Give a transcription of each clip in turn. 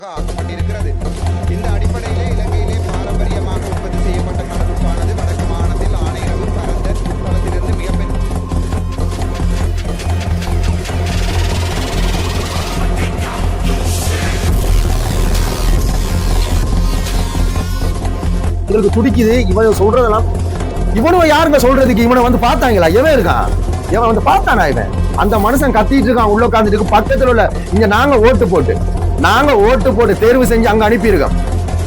ஆக்கப்பட்டிருக்கிறது. இந்த அடிப்படையிலே இலங்கையிலே பாரம்பரியமாக உற்பத்தி செய்யப்பட்ட கடலுப்பானது வடக்கு மாகாணத்தில் ஆனையிறவு பரந்த உட்பலத்திலிருந்து மிகப்பெரிய இவருக்கு துடிக்குது. இவன் சொல்றதெல்லாம் இவனும் யாருங்க சொல்றதுக்கு? இவனை வந்து பார்த்தாங்களா? எவன் இருக்கான்? இவன் வந்து பார்த்தானா? இவன் அந்த மனுஷன் கத்திட்டு இருக்கான், உள்ள உட்காந்துட்டு பக்கத்துல உள்ள இங்க நாங்க ஓட்டு போட்டு தேர்வு செஞ்சு அங்க அனுப்பியிருக்கோம்.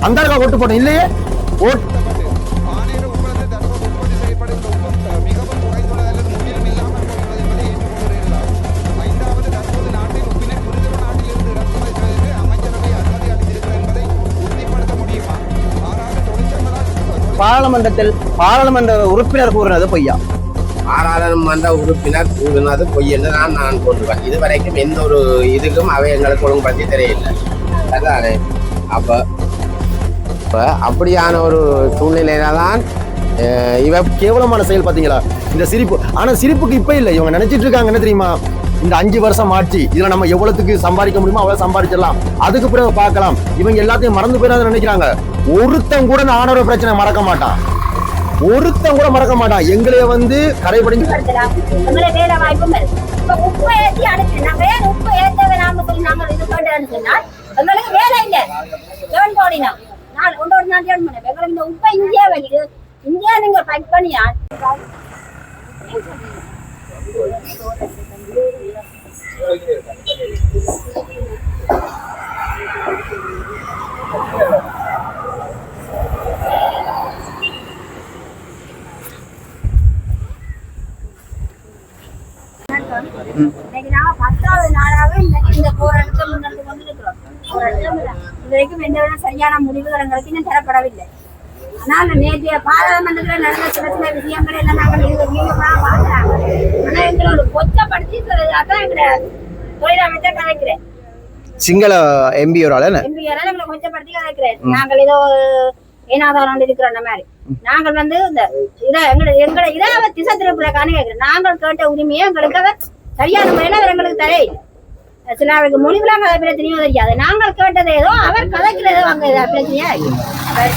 அந்த ஓட்டு போட்டோம் இல்லையே. ஆனையிற உட்பலத்தில் தற்போது உற்பத்தி செய்யப்படும் இந்த உப்பு மிகவும் குறைந்துள்ளது அல்லது முற்றிலும் இல்லாமல் போய்விட்டது என்பதை ஏற்றுக்கொள்கிறீர்களா? ஐந்தாவது, தற்போது நாட்டில் உப்பினை புரிதல் நாட்டிலிருந்து இறக்குமதி செய்வதற்கு அமைச்சரவை அனுமதி அளித்திருக்கிறது என்பதை உறுதிப்படுத்த முடியுமா? ஆறாவது, தொழிற்சங்கங்களால் பாராளுமன்ற உறுப்பினர் கூறினது பொய்யா? பாராளுமன்ற உறுப்பினர் கூறினது பொய் என்று நான் கொண்டுவேன். இதுவரைக்கும் எந்த ஒரு இதுக்கும் அவை எங்களுக்கு ஒழுங்குபடுத்தி தெரியல. அதானே அப்போ அப்படியான ஒரு சூழ்நிலையில தான் இவ கேவலமான செயல். பாத்தீங்களா இந்த சிரிப்பு? ஆனா சிரிப்புக்கு இப்ப இல்லை. இவங்க நினைச்சிட்டு இருக்காங்க என்ன தெரியுமா? இந்த 5 வருஷம் ஆட்சி இதுல நம்ம எவ்வளவுக்கு சம்பாதிக்க முடியுமோ அவ்வளவு சம்பாதிச்சிடலாம், அதுக்கு பிறகு பார்க்கலாம். இவங்க எல்லாத்தையும் மறந்து போயிடாத நினைக்கிறாங்க. ஒருத்தன் கூட ஆணவ பிரச்சனை மறக்க மாட்டான். எங்களைய வந்து கரைபடிஞ்சு வேலை வாய்ப்பும் உப்பு ஏற்றி அனுப்பி நாங்க ஏன் உப்பு ஏற்ற நாம சொல்லி நாங்கள் இது பண்றோம்னு சொன்னால் எங்களுக்கு வேலை இல்லை. ஜோன் கோடினா நான் ஒன்றோட நான் ஜோன் பண்ணேன். எங்களுக்கு இந்த உப்பை இந்தியா வெளியே இந்தியா நீங்க பைக் பண்ணியா இன்னைக்கு நாம 10வது நாளாக இந்த போராட்டத்தை முன்னெடுத்து கொண்டிருக்கிறோம். இதுவரைக்கும் எந்த வித சரியான முடிவுகள் எங்களுக்கு இன்னும் தரப்படவில்லை. ஆனால் நேற்றைய பாராளுமன்றத்தில் நடந்த சில விஷயங்களை எல்லாம் நாங்கள் பார்க்கிறாங்க. ஆனா எங்களோட கொச்சப்படுத்தி அதான் எங்களை தொழிலமைச்சர் கலைக்கிறேன். சிங்கள எம்பியோரால எங்களை கொச்சப்படுத்தி கலைக்கிறேன். நாங்கள் ஏதோ ஏனாதாரம் இருக்கிறோம். அந்த மாதிரி நாங்கள் வந்து இந்த எங்களை இதை திசை திருப்புறக்கான கேட்கிறேன். நாங்கள் கேட்ட உரிமையை எங்களுக்கு அவர் சரியான முறையில் அவர் எங்களுக்கு தரே. சில அவருக்கு மொழிகளாக கதை பிரச்சனையும் தெரியாது. நாங்கள் கேட்டது ஏதோ அவர் கதைக்கிறதோ அங்கே பிரச்சனையா இருக்கு.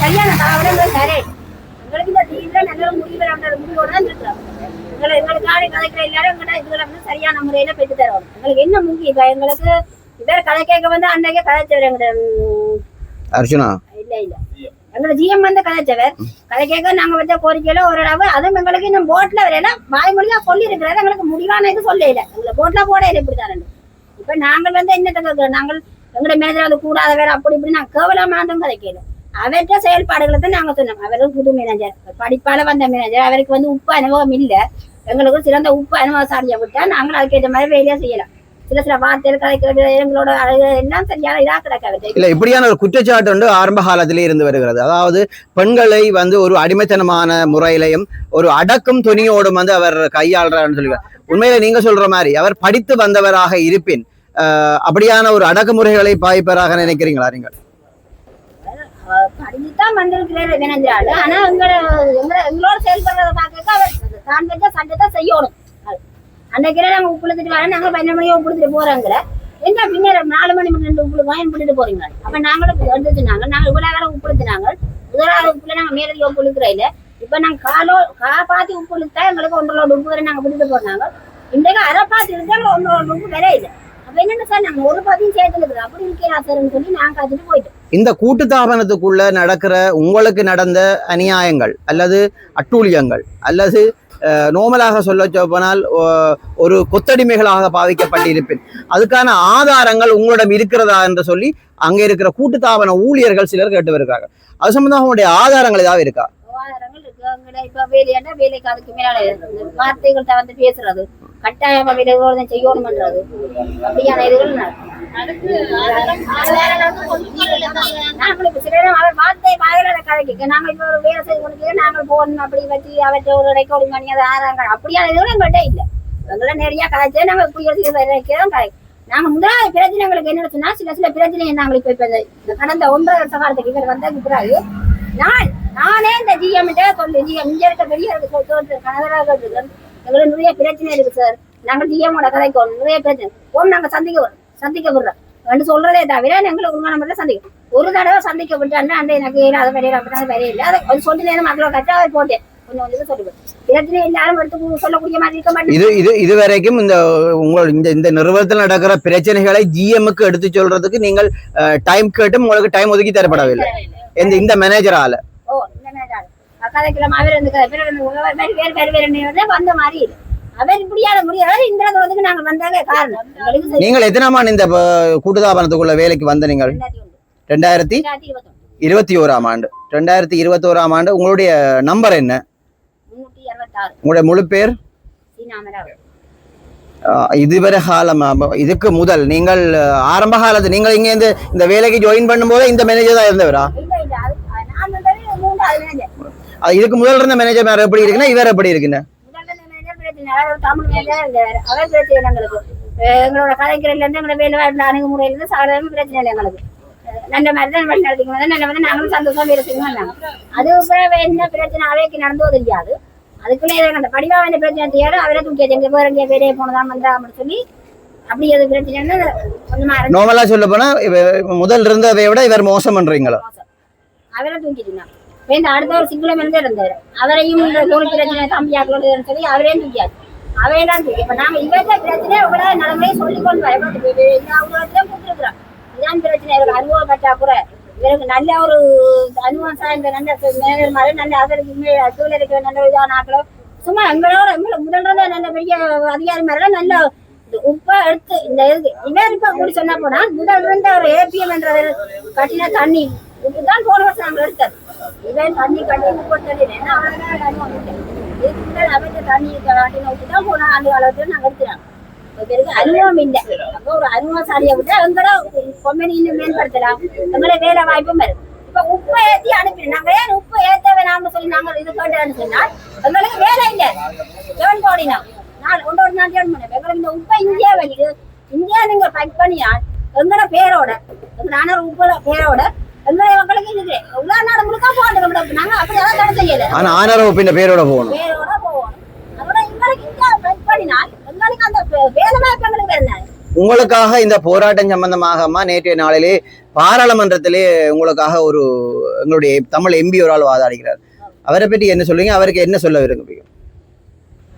சரியான தகவலை எங்களுக்கு தரே. எங்களுக்கு இந்த தீவிர நல்ல முடிவோடு தான் இருக்கிறோம். எங்களுக்கான கதைக்கிற எல்லாரும் எங்கள்கிட்ட இதுகளை வந்து சரியான முறையில பெற்று தருவோம். எங்களுக்கு என்ன முக்கியம்? இப்ப எங்களுக்கு இவர் கதை கேட்க வந்து அன்றைக்கே கதைச்சவர் எங்க அர்ஜுனா இல்ல எங்களோட ஜிஎம் வந்து கதைச்சவர் கதை கேட்க நாங்க வச்ச கோரிக்கையில ஒரு அளவு அதுவும் எங்களுக்கு இன்னும் போட்ல வரையில வாய்மொழியா சொல்லி இருக்கிறாரு. எங்களுக்கு முடிவான இது சொல்ல இல்லை. எங்களை போட்ல போட இப்படித்தான். இப்ப நாங்கள் வந்து என்ன நாங்கள் எங்களோட மேனேஜர் வந்து கூடாத வேற அப்படி இப்படி நாங்க கேவலமாண்டும் கதைக்கல. அவற்ற செயல்பாடுகளை தான் நாங்க சொன்னோம். அவருக்கு புது மேனேஜர் படிப்பால வந்த மேனேஜர், அவருக்கு வந்து உப்பு அனுபவம் இல்லை. எங்களுக்கு சிறந்த உப்பு அனுபவசாலியை விட்டா நாங்கள் அதுக்கேற்ற மாதிரி வேலையா செய்யலாம். சில வார்த்தைகள் கலைக்கிறது எங்களோட எல்லாம் சரியான இதா கிடக்காது. இல்ல இப்படியான ஒரு குற்றச்சாட்டு வந்து ஆரம்ப காலத்திலே இருந்து வருகிறது. அதாவது பெண்களை வந்து ஒரு அடிமைத்தனமான முறையிலையும் ஒரு அடக்கும் துணியோடும் வந்து அவர் கையாளுறாருன்னு சொல்லுவார். உண்மையில நீங்க சொல்ற மாதிரி அவர் படித்து வந்தவராக இருப்பின் அப்படியான ஒரு அடக்குமுறைகளை பாய்ப்பராக நினைக்கிறீங்களா? நீங்கள் படிச்சுதான் வந்திருக்கிறாரு மேனேஜரால. ஆனா எங்களோட செயல்படுறத பார்க்க அவர் தான் வச்ச சட்டத்தை செய்யணும். அன்றைக்கு நாங்க உப்புழுத்துட்டு வர நாங்க 12 மணிக்கு உப்புழுத்துட்டு போறோங்கிற என்ன பின்னர் 4 மணி 2 உப்புழுக்கு வாங்கிட்டு போறீங்க. அப்ப நாங்களும் எடுத்துனாங்க. நாங்க இவ்வளவு காலம் உப்புழுத்துனாங்க. முதலாவது உப்புல நாங்க மேலதிக உப்புழுக்கிற இல்ல. இப்ப நாங்க காப்பாத்தி உப்புழுத்தா எங்களுக்கு 1 உப்பு வரை நாங்க பிடித்து போறாங்க. இன்றைக்கு அரை பாத்தி இருந்தாலும் 1 உப்பு விலை இல்லை. அப்ப என்னன்னு சார் நாங்க ஒரு பாத்தியும் சேர்த்து இருக்கிறோம். அப்படி இருக்கிறா சார்ன்னு சொல்லி நாங்க காத்துட்டு போயிட்டோம். இந்த கூட்டுத்தாபனத்துக்குள்ள நடக்கிற உங்களுக்கு நடந்த அநியாயங்கள் அல்லது அட்டூழியங்கள் அல்லது நோமலாக சொல்ல போனால் ஒரு கொத்தடிமைகளாக பாவிக்கப்பட்டிருப்பேன் அதுக்கான ஆதாரங்கள் உங்களிடம் இருக்கிறதா என்று சொல்லி அங்க இருக்கிற கூட்டுத்தாபன ஊழியர்கள் சிலர் கேட்டு வருகிறாங்க. அது சம்பந்தமாக உங்களுடைய ஆதாரங்கள் ஏதாவது இருக்கா? ஆதாரங்கள் இருக்கு. இப்ப வேலையாண்டா வேலைக்கு அதுக்கு மேல வார்த்தைகள்கிட்ட வந்து பேசுறது கட்டாயமா வேலை செய்யணும்ன்றது அப்படியான இதுகள் நாங்களுக்கு சில அவர் வார்த்தை வாயில கதைக்க நாங்க இப்ப ஒரு வேலை செய்து கொண்டு நாங்கள் போகணும் அப்படி வச்சு அவற்றை ஒரு ரெக்கார்டிங் பண்ணி அதை ஆறாங்க அப்படியான இதுவும் எங்கள்கிட்ட இல்லை. எங்களை நிறைய கதைச்சு நாங்க குடியரசுதான் கதை. நாங்க முதலாவது பிரச்சனை எங்களுக்கு என்ன சொன்னா சில பிரச்சனையை நாங்களுக்கு இப்ப இந்த கடந்த 1.5 வருஷ காலத்துக்கு இவர் வந்த பிறகு நானே இந்த ஜிஎம் சொல்லி ஜிஎம் இங்க இருக்க பெரிய கனகராக எங்களுக்கு நிறைய பிரச்சனை இருக்கு சார். நாங்கள் ஜிஎம்மோட கதைக்கு நிறைய பிரச்சனை நாங்க சந்திக்க விடுறோம். என்று சொல்றதே தவிர எங்களை உண்மையான முறையில் சந்திக்கும். ஒரு தடவை சந்திக்க விட்டாருன்னா அந்த எனக்கு அதை வரையில அப்படின்னா வரையில அதை சொல்லி நேரம் மக்களை கட்டா அவர் போட்டேன் கொஞ்சம் கொஞ்சம் சொல்லுவேன். பிரச்சனை எல்லாரும் எடுத்து சொல்லக்கூடிய மாதிரி இருக்க மாட்டேன். இது வரைக்கும் இந்த உங்கள் இந்த நிறுவனத்தில் நடக்கிற பிரச்சனைகளை ஜிஎம்முக்கு எடுத்து சொல்றதுக்கு நீங்கள் டைம் கேட்டும் உங்களுக்கு டைம் ஒதுக்கி தரப்படவில்லை இந்த மேனேஜரால. இந்த மேனேஜர் கதைக்கிழமை அவர் வேறு வந்த மாதிரி இருக்கு. அவர் முடியாத முடியாது இந்த வந்து நாங்க வந்தாங்க காரணம். நீங்கள் எத்தனாம் இந்த கூட்டுத்தாபனத்துக்குள்ள வேலைக்கு வந்த நீங்கள்? 2021ஆம் ஆண்டு. 2021ஆம் ஆண்டு. உங்களுடைய நம்பர் என்ன? 366. உங்களுடைய முழு பேர்? இதுவரை காலம் இதுக்கு முதல் நீங்கள் ஆரம்ப காலத்து நீங்கள் இங்க இந்த வேலைக்கு ஜாயின் பண்ணும்போது இந்த மேனேஜர் தான் இருந்தவரா? இதுக்கு முதல் இருந்த மேனேஜர் எப்படி இருக்குன்னா இவர் எப்படி இருக்குன்னு தமிழ் அவர் பிரச்சனை எங்களுக்கு எங்களோட கலைஞர்ல இருந்து எங்களோட வேலை அணுகுமுறையில இருந்து சாதாரண பிரச்சனை இல்லை எங்களுக்கு. நல்ல மாதிரி தான் வழி நடத்திக்கணும். நல்ல வந்து நாங்களும் சந்தோஷம் வேலை செய்யணும். அது என்ன பிரச்சனை அவைக்கு நடந்தோ தெரியாது. அதுக்குள்ளே அந்த படிவா வேண்டிய பிரச்சனை தெரியாது. அவரை தூக்கியாச்சு எங்க வேற எங்கேயா வேலையை போனதான் வந்தா அப்படின்னு சொல்லி அப்படி எது பிரச்சனை நார்மலா சொல்ல போனா முதல் இருந்ததை விட இவர் மோசம் பண்றீங்களா? அவரை தூக்கிட்டுனா அடுத்த ஒரு சிங்களம் இருந்து இருந்தாரு. அவரையும் தொழில் பிரச்சனை தம்பியாக்களோடு சொல்லி அவரையும் தூக்கியாச்சு. அவையெல்லாம் தூக்கி இப்ப நாங்க இவற்ற பிரச்சனை உங்களோட நடைமுறையை சொல்லிக்கொண்டு அவங்களோட கொடுத்துருக்குறோம். இதான் பிரச்சனை. இவருக்கு அனுபவம் பற்றாக்குறை. இவருக்கு நல்ல ஒரு அனுபவம் சார்ந்த நல்ல மேனேஜர் மாதிரி நல்ல அவருக்கு சூழல் இருக்கிற நல்ல இதான ஆக்களோ சும்மா எங்களோட முதல்ல நல்ல பெரிய அதிகாரி மாதிரிலாம் நல்ல உப்பா எடுத்து இந்த இவர் இப்ப கூடி சொன்னா போனா முதல் இருந்த ஒரு ஏபிஎம் என்ற கட்டின தண்ணி இதுதான் போன வருஷம் நாங்க எடுத்தது. இவன் தண்ணி கட்டி போட்டது ஏன்னா அவன் அமைச்ச தண்ணி கட்டின விட்டுதான் போன ஆண்டு காலத்துல நாங்க எடுத்துறாங்க. பேருக்கு அனுபவம் இல்லை. அப்போ ஒரு அனுபவசாலியை விட்டு எங்களோட கம்பெனின்னு மேம்படுத்தலாம். எங்களை வேலை வாய்ப்பும் இருக்கு. இப்ப உப்பை ஏற்றி அனுப்பிடு. நாங்க ஏன் உப்பு ஏற்ற வேணாம்னு சொல்லி நாங்க இது கேட்டோம்னு சொன்னா எங்களுக்கு வேலை இல்லை. ஜெவன் போடினா நான் ஒன்றோடு நான் ஜெவன் பண்ணேன். எங்களுக்கு இந்த உப்பை இந்தியா வெளியிடு இந்தியா நீங்க பேக் பண்ணியா எங்களோட பேரோட எங்களோட உப்பு பேரோட எங்களை மக்களுக்கு இருக்கு உலக நாடு முழுக்க போட்டு நாங்க அப்படியெல்லாம் தடை செய்யல. ஆனா ஆனரவு பின்ன பேரோட போகணும். பேரோட போகணும். அதோட எங்களுக்கு இந்தியா பேக் பண்ணினால் எங்களுக்கு அந்த வேலை வாய்ப்பு எங்களுக்கு என்ன? உங்களுக்காக இந்த போராட்டம் சம்பந்தமாக நேற்றைய நாளிலே பாராளுமன்றத்திலே உங்களுக்காக ஒரு எங்களுடைய தமிழ் எம்பி ஒரு ஆள் வாதாடுகிறார். அவரை பற்றி என்ன சொல்லுவீங்க? அவருக்கு என்ன சொல்ல விரும்புவீங்க?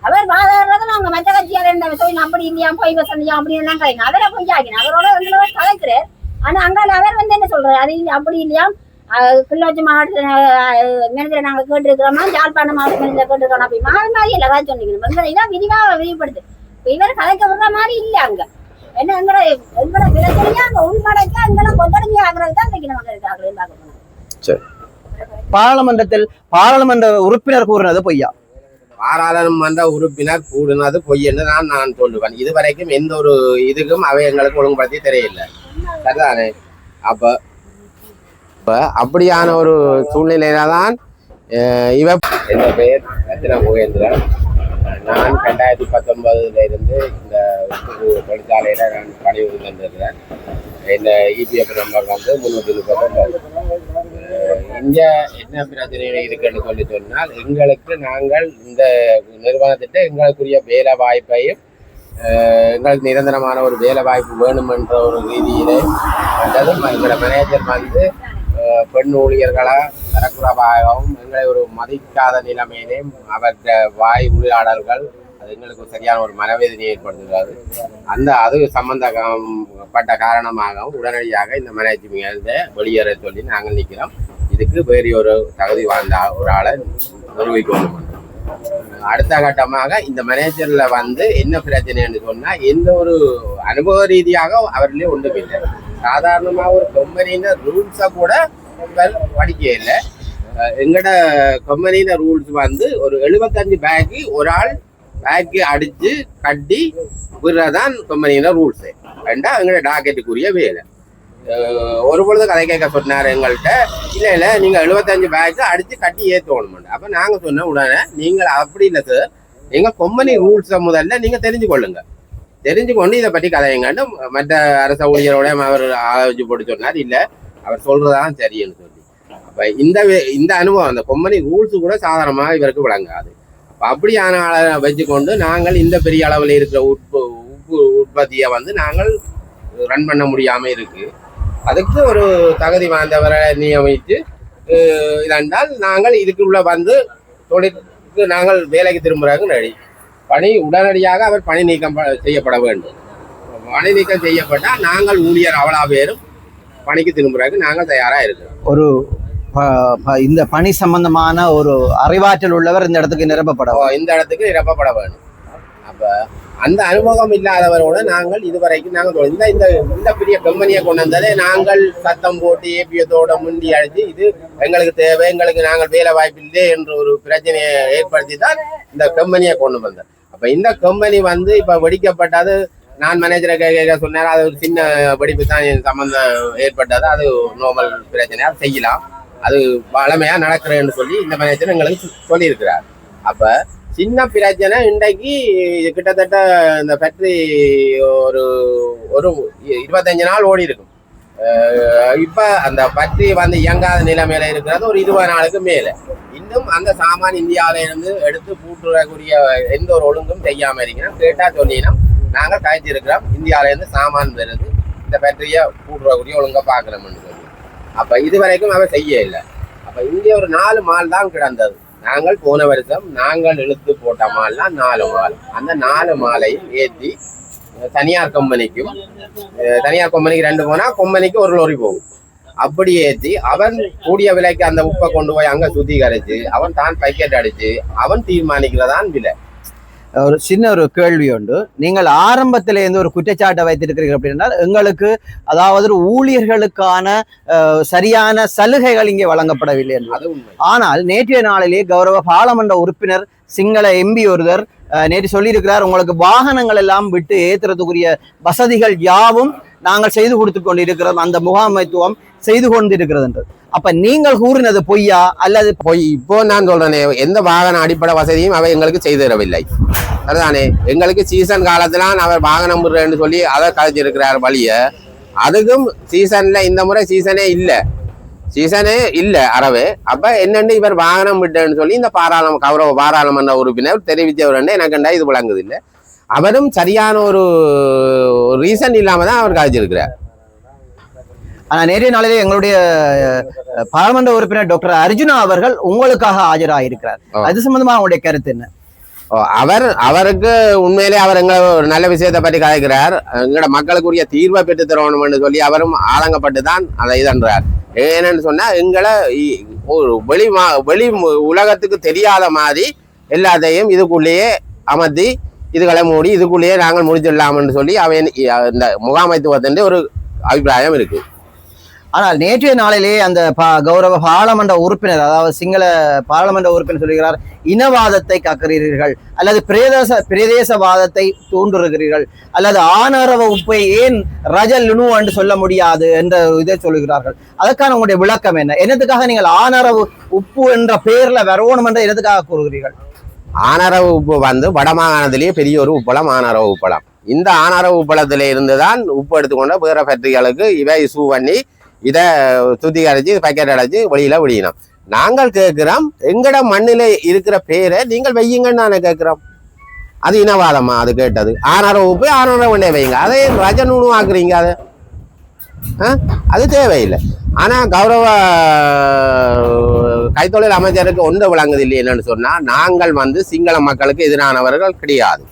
அவர் வாதாடுறது நாங்க மற்ற கட்சியால இருந்த சொல்லி அப்படி இல்லையா போய் வசந்தியா அப்படி எல்லாம் கலைங்க அவரை கொஞ்சம் ஆகின அவரோட எங்களோட கலைக்கிறார். ஆனா அங்கால அவர் வந்து என்ன சொல்றாரு? அது அப்படி இல்லையா கிள்ளோச்சி மாவட்ட மேனேஜரை நாங்க கேட்டுருக்கிறோமா யாழ்ப்பாணம் மாவட்ட மேனேஜர் கேட்டுருக்கோம் அப்படி மாறி மாறி இல்லை ஏதாவது சொன்னீங்க இதான் விரிவா விரிவுபடுது. இவர் கலைக்க விடுற மாதிரி இல்லை. அங்க என்ன எங்களோட பிரச்சனையா அங்க உள்மடக்கா எங்களை கொத்தடிமை ஆகிறது தான் இன்னைக்கு நமக்கு இருக்காங்க பார்க்க போனோம். பாராளுமன்ற உறுப்பினர் கூறினது பொய்யா? பாராளுமன்ற உறுப்பினர் கூடுனது பொய் என்று நான் சொல்லுவேன். இதுவரைக்கும் எந்த ஒரு இதுக்கும் அவை எங்களுக்கு ஒழுங்குபடுத்தி தெரியல. சரிதானே? அப்ப அப்படியான ஒரு சூழ்நிலையில தான் என் பெயர் ரத்ன முகேந்திரன். நான் 2019 இருந்து இந்த உப்பு தொழிற்சாலையில நான் பணிபுரிந்து வந்திருக்கிறேன். இந்த இபிஎஃப் நம்பர் வந்து 339. இங்க என்ன பிரச்சனை இருக்குன்னு சொல்லி சொன்னால் எங்களுக்கு நாங்கள் இந்த நிறுவனத்திட்ட எங்களுக்குரிய வேலை வாய்ப்பையும் எங்களுக்கு நிரந்தரமான ஒரு வேலை வாய்ப்பு வேணும் என்ற ஒரு ரீதியிலே எங்களோட மேனேஜர் வந்து பெண் ஊழியர்களா தரக்குறைவாகவும் எங்களை ஒரு மதிக்காத நிலைமையிலேயும் அவற்ற வாய் உரையாடல்கள் அது எங்களுக்கு சரியான ஒரு மனவேதனை ஏற்படுத்துகிறது. அது சம்பந்தப்பட்ட காரணமாகவும் உடனடியாக இந்த மேனேஜ்மெண்ட் வெளியேற சொல்லி நாங்கள் நிற்கிறோம். இதுக்கு வேறு ஒரு தகுதி வாழ்ந்த ஒரு ஆளை நிரூபிக்கணும். அடுத்த கட்டமாக இந்த மேனேஜர்ல வந்து என்ன பிரச்சனைன்னு சொன்னா எந்த ஒரு அனுபவ ரீதியாக அவர்களே ஒன்றும் இல்லை. சாதாரணமாக ஒரு கம்பெனியில ரூல்ஸை கூட படிக்க இல்லை. எங்கட கம்பெனியில ரூல்ஸ் வந்து ஒரு 75 பேக்கு ஒரு ஆள் பேக்கு அடிச்சு கட்டி விடுறதான் கம்பெனியில ரூல்ஸு. ரெண்டா எங்கட டாக்கெட்டுக்குரிய வேலை. ஒரு பொழுது கதை கேட்க சொன்னார் எங்கள்கிட்ட, இல்லை நீங்கள் 75 பேக்கு அடித்து கட்டி ஏற்றணும். அப்போ நாங்கள் சொன்ன உடனே நீங்கள் அப்படி இல்லை சார், எங்கள் கம்பெனி ரூல்ஸை முதல்ல நீங்கள் தெரிஞ்சு கொண்டு இதை பற்றி கதையங்கன்னு மற்ற அரச ஊழியரோட அவர் ஆலோசிச்சு போட்டு சொன்னார். இல்லை அவர் சொல்றதான் சரின்னு சொல்லி. அப்போ இந்த அனுபவம் அந்த கம்பெனி ரூல்ஸு கூட சாதாரணமாக இவருக்கு விளங்காது. அப்போ அப்படியான ஆளை வச்சுக்கொண்டு நாங்கள் இந்த பெரிய அளவில் இருக்கிற உற்பத்தியை வந்து நாங்கள் ரன் பண்ண முடியாம இருக்கு. அதுக்கு ஒரு தகுதி வாய்ந்தவரை நியமித்து இதென்றால் நாங்கள் இதுக்குள்ள வந்து தொழிலுக்கு நாங்கள் வேலைக்கு திரும்புறாங்க ரெடி. பணி உடனடியாக அவர் பணி நீக்கம் செய்யப்பட வேண்டும். பணி நீக்கம் செய்யப்பட்டால் நாங்கள் ஊழியர் அவ்வளோ பேரும் பணிக்கு திரும்புறாங்க நாங்கள் தயாராக இருக்கிறோம். ஒரு இந்த பணி சம்பந்தமான ஒரு அறிவாற்றல் உள்ளவர் இந்த இடத்துக்கு நிரப்பப்பட வேண்டும். அப்ப அந்த அனுபவம் இல்லாதவரோட நாங்கள் இதுவரைக்கும் நாங்கள் இந்த பெரிய கம்பெனியை கொண்டு வந்ததே நாங்கள் சத்தம் போட்டு ஏபிஎத்தோட முண்டி அடிச்சு இது எங்களுக்கு தேவை, எங்களுக்கு நாங்கள் வேலை வாய்ப்பு இல்லை என்ற ஒரு பிரச்சனையை ஏற்படுத்தி தான் இந்த கம்பெனியை கொண்டு வந்தோம். அப்ப இந்த கம்பெனி வந்து இப்ப வெடிக்கப்பட்டது. நான் மேனேஜரை கேட்க சொன்னார், அது ஒரு சின்ன வெடிப்பு தான் சம்பந்தம் ஏற்பட்டது, அது நார்மல் பிரச்சனையா செய்யலாம், அது வளமையா நடக்கிறேன்னு சொல்லி இந்த மேனேஜர் எங்களுக்கு சொல்லியிருக்கிறார். அப்ப சின்ன பிரச்சனை இன்றைக்கு கிட்டத்தட்ட இந்த ஃபேக்டரி ஒரு 25 நாள் ஓடி இருக்கும். இப்ப அந்த ஃபேக்டரி வந்து இயங்காத நிலைமையில இருக்கிறது ஒரு 20 நாளுக்கு மேல. இன்னும் அந்த சாமான் இந்தியாவில இருந்து எடுத்து பூட்டுறக்கூடிய எந்த ஒரு ஒழுங்கும் செய்யாம இருக்கிறோம். கேட்டா சொன்னீங்கன்னா நாங்கள் காய்ச்சிருக்கிறோம், இந்தியாவில இருந்து சாமான் வருது, இந்த ஃபேக்டரியை பூட்டுறக்கூடிய ஒழுங்கா பாக்கணும்னு சொல்லி. அப்ப இது வரைக்கும் அவன் செய்ய இல்லை. அப்ப இங்கே ஒரு 4 மால் தான் கிடந்தது. நாங்கள் போன வருஷம் நாங்கள் இழுத்து போட்ட மால்லாம் 4 மால். அந்த 4 மாலையும் ஏற்றி தனியார் கம்பெனிக்கு 2 போனா கம்பெனிக்கு 1 லோரி போகும். அப்படி ஏற்றி அவன் கூடிய விலைக்கு அந்த உப்பை கொண்டு போய் அங்க சுத்திகரிச்சு அவன் தான் பைக்கெட் அடிச்சு அவன் தீர்மானிக்கிறதான் விலை. ஒரு சின்ன ஒரு கேள்வி உண்டு. நீங்கள் ஆரம்பத்தில இருந்து ஒரு குற்றச்சாட்டை வைத்திருக்கிறீர்கள் அப்படின்னா எங்களுக்கு அதாவது ஊழியர்களுக்கான சரியான சலுகைகள் இங்கே வழங்கப்படவில்லை என்று. ஆனால் நேற்றைய நாளிலே கௌரவ பாராளுமன்ற உறுப்பினர் சிங்கள எம்பி ஒருவர் நேற்று சொல்லியிருக்கிறார், உங்களுக்கு வாகனங்கள் எல்லாம் விட்டு ஏற்றுறதுக்குரிய வசதிகள் யாவும் நாங்கள் செய்து கொடுத்து கொண்டிருக்கிறோம், அந்த முகாமைத்துவம் செய்து கொண்டிருக்கிறது என்று. அப்ப நீங்கள் கூறினது பொய்யா அல்லது பொய்? இப்போ நான் சொல்றேனே, எந்த வாகன அடிப்படை வசதியும் அவை எங்களுக்கு செய்து தரவில்லை. அதுதானே எங்களுக்கு சீசன் காலத்திலாம் அவர் வாகனம் விடுறேன்னு சொல்லி அதை கழிச்சிருக்கிறார் வழிய. அதுக்கும் சீசன்ல இந்த முறை சீசனே இல்லை அறவே. அப்ப என்னென்னு இவர் வாகனம் விட்டேன்னு சொல்லி இந்த கௌரவ பாராளுமன்ற உறுப்பினர் தெரிவித்தவர் எனக்கு இது விளங்குது இல்லை. அவரும் சரியான ஒரு ரீசன் இல்லாம தான் அவர் கழிச்சிருக்கிறார். ஆனா நேற்றைய நாளிலே எங்களுடைய பாராளுமன்ற உறுப்பினர் டாக்டர் அர்ஜுனா அவர்கள் உங்களுக்காக ஆஜராயிருக்கிறார். அது சம்பந்தமா உங்களுடைய கருத்து என்ன? அவருக்கு உண்மையிலே அவர் எங்களை ஒரு நல்ல விஷயத்தை பற்றி கலைக்கிறார். எங்களோட மக்களுக்குரிய தீர்வை பெற்று தரணும்னு சொல்லி அவரும் ஆதங்கப்பட்டு தான் அதை இதன்றார். என்னன்னு சொன்னா எங்களை ஒரு வெளி உலகத்துக்கு தெரியாத மாதிரி எல்லாத்தையும் இதுக்குள்ளேயே அமர்த்தி இதுகளை மூடி இதுக்குள்ளேயே நாங்கள் முடிச்சிடலாம்னு சொல்லி அவன் இந்த முகாமைத்துவத்தின் ஒரு அபிப்பிராயம் இருக்கு. ஆனால் நேற்றைய நாளிலே அந்த கௌரவ பாராளுமன்ற உறுப்பினர், அதாவது சிங்கள பாராளுமன்ற உறுப்பினர் சொல்கிறார், இனவாதத்தை காக்கிறீர்கள் அல்லது பிரதேசவாதத்தை தூண்டுகிறீர்கள் அல்லது ஆணவ உப்பை ஏன் ரஜல் லுனு என்று சொல்ல முடியாது என்ற இதை சொல்லுகிறார்கள். அதற்கான உங்களுடைய விளக்கம் என்ன? என்னத்துக்காக நீங்கள் ஆணவ உப்பு என்ற பெயர்ல வரணும் என்ற என்னத்துக்காக கூறுகிறீர்கள்? ஆணரவு உப்பு வந்து வடமாகாணத்திலேயே பெரிய ஒரு உப்பளம் ஆணரவு உப்பளம். இந்த ஆணரவு உப்பளத்தில இருந்துதான் உப்பு எடுத்துக்கொண்ட வேற ஃபேக்டரிகளுக்கு இவை இஷ்யூ பண்ணி இதை சுத்திகரிச்சு பக்கெட் அடைச்சு வெளியில விடியணும். நாங்கள் கேட்கிறோம், எங்கட மண்ணில இருக்கிற பேரை நீங்கள் வையுங்கன்னு நானே கேட்கிறோம். அது இனவாதமா? அது கேட்டது ஆணரவு உப்பு ஆணரவு வைங்க, அதை ரஜனூனு ஆக்குறீங்க. அது தேவையில்லை. ஆனா கௌரவ கைத்தொழில் அமைச்சருக்கு ஒன்று விளங்குது இல்லை என்னன்னு சொன்னா, நாங்கள் வந்து சிங்கள மக்களுக்கு எதிரானவர்கள் கிடையாது.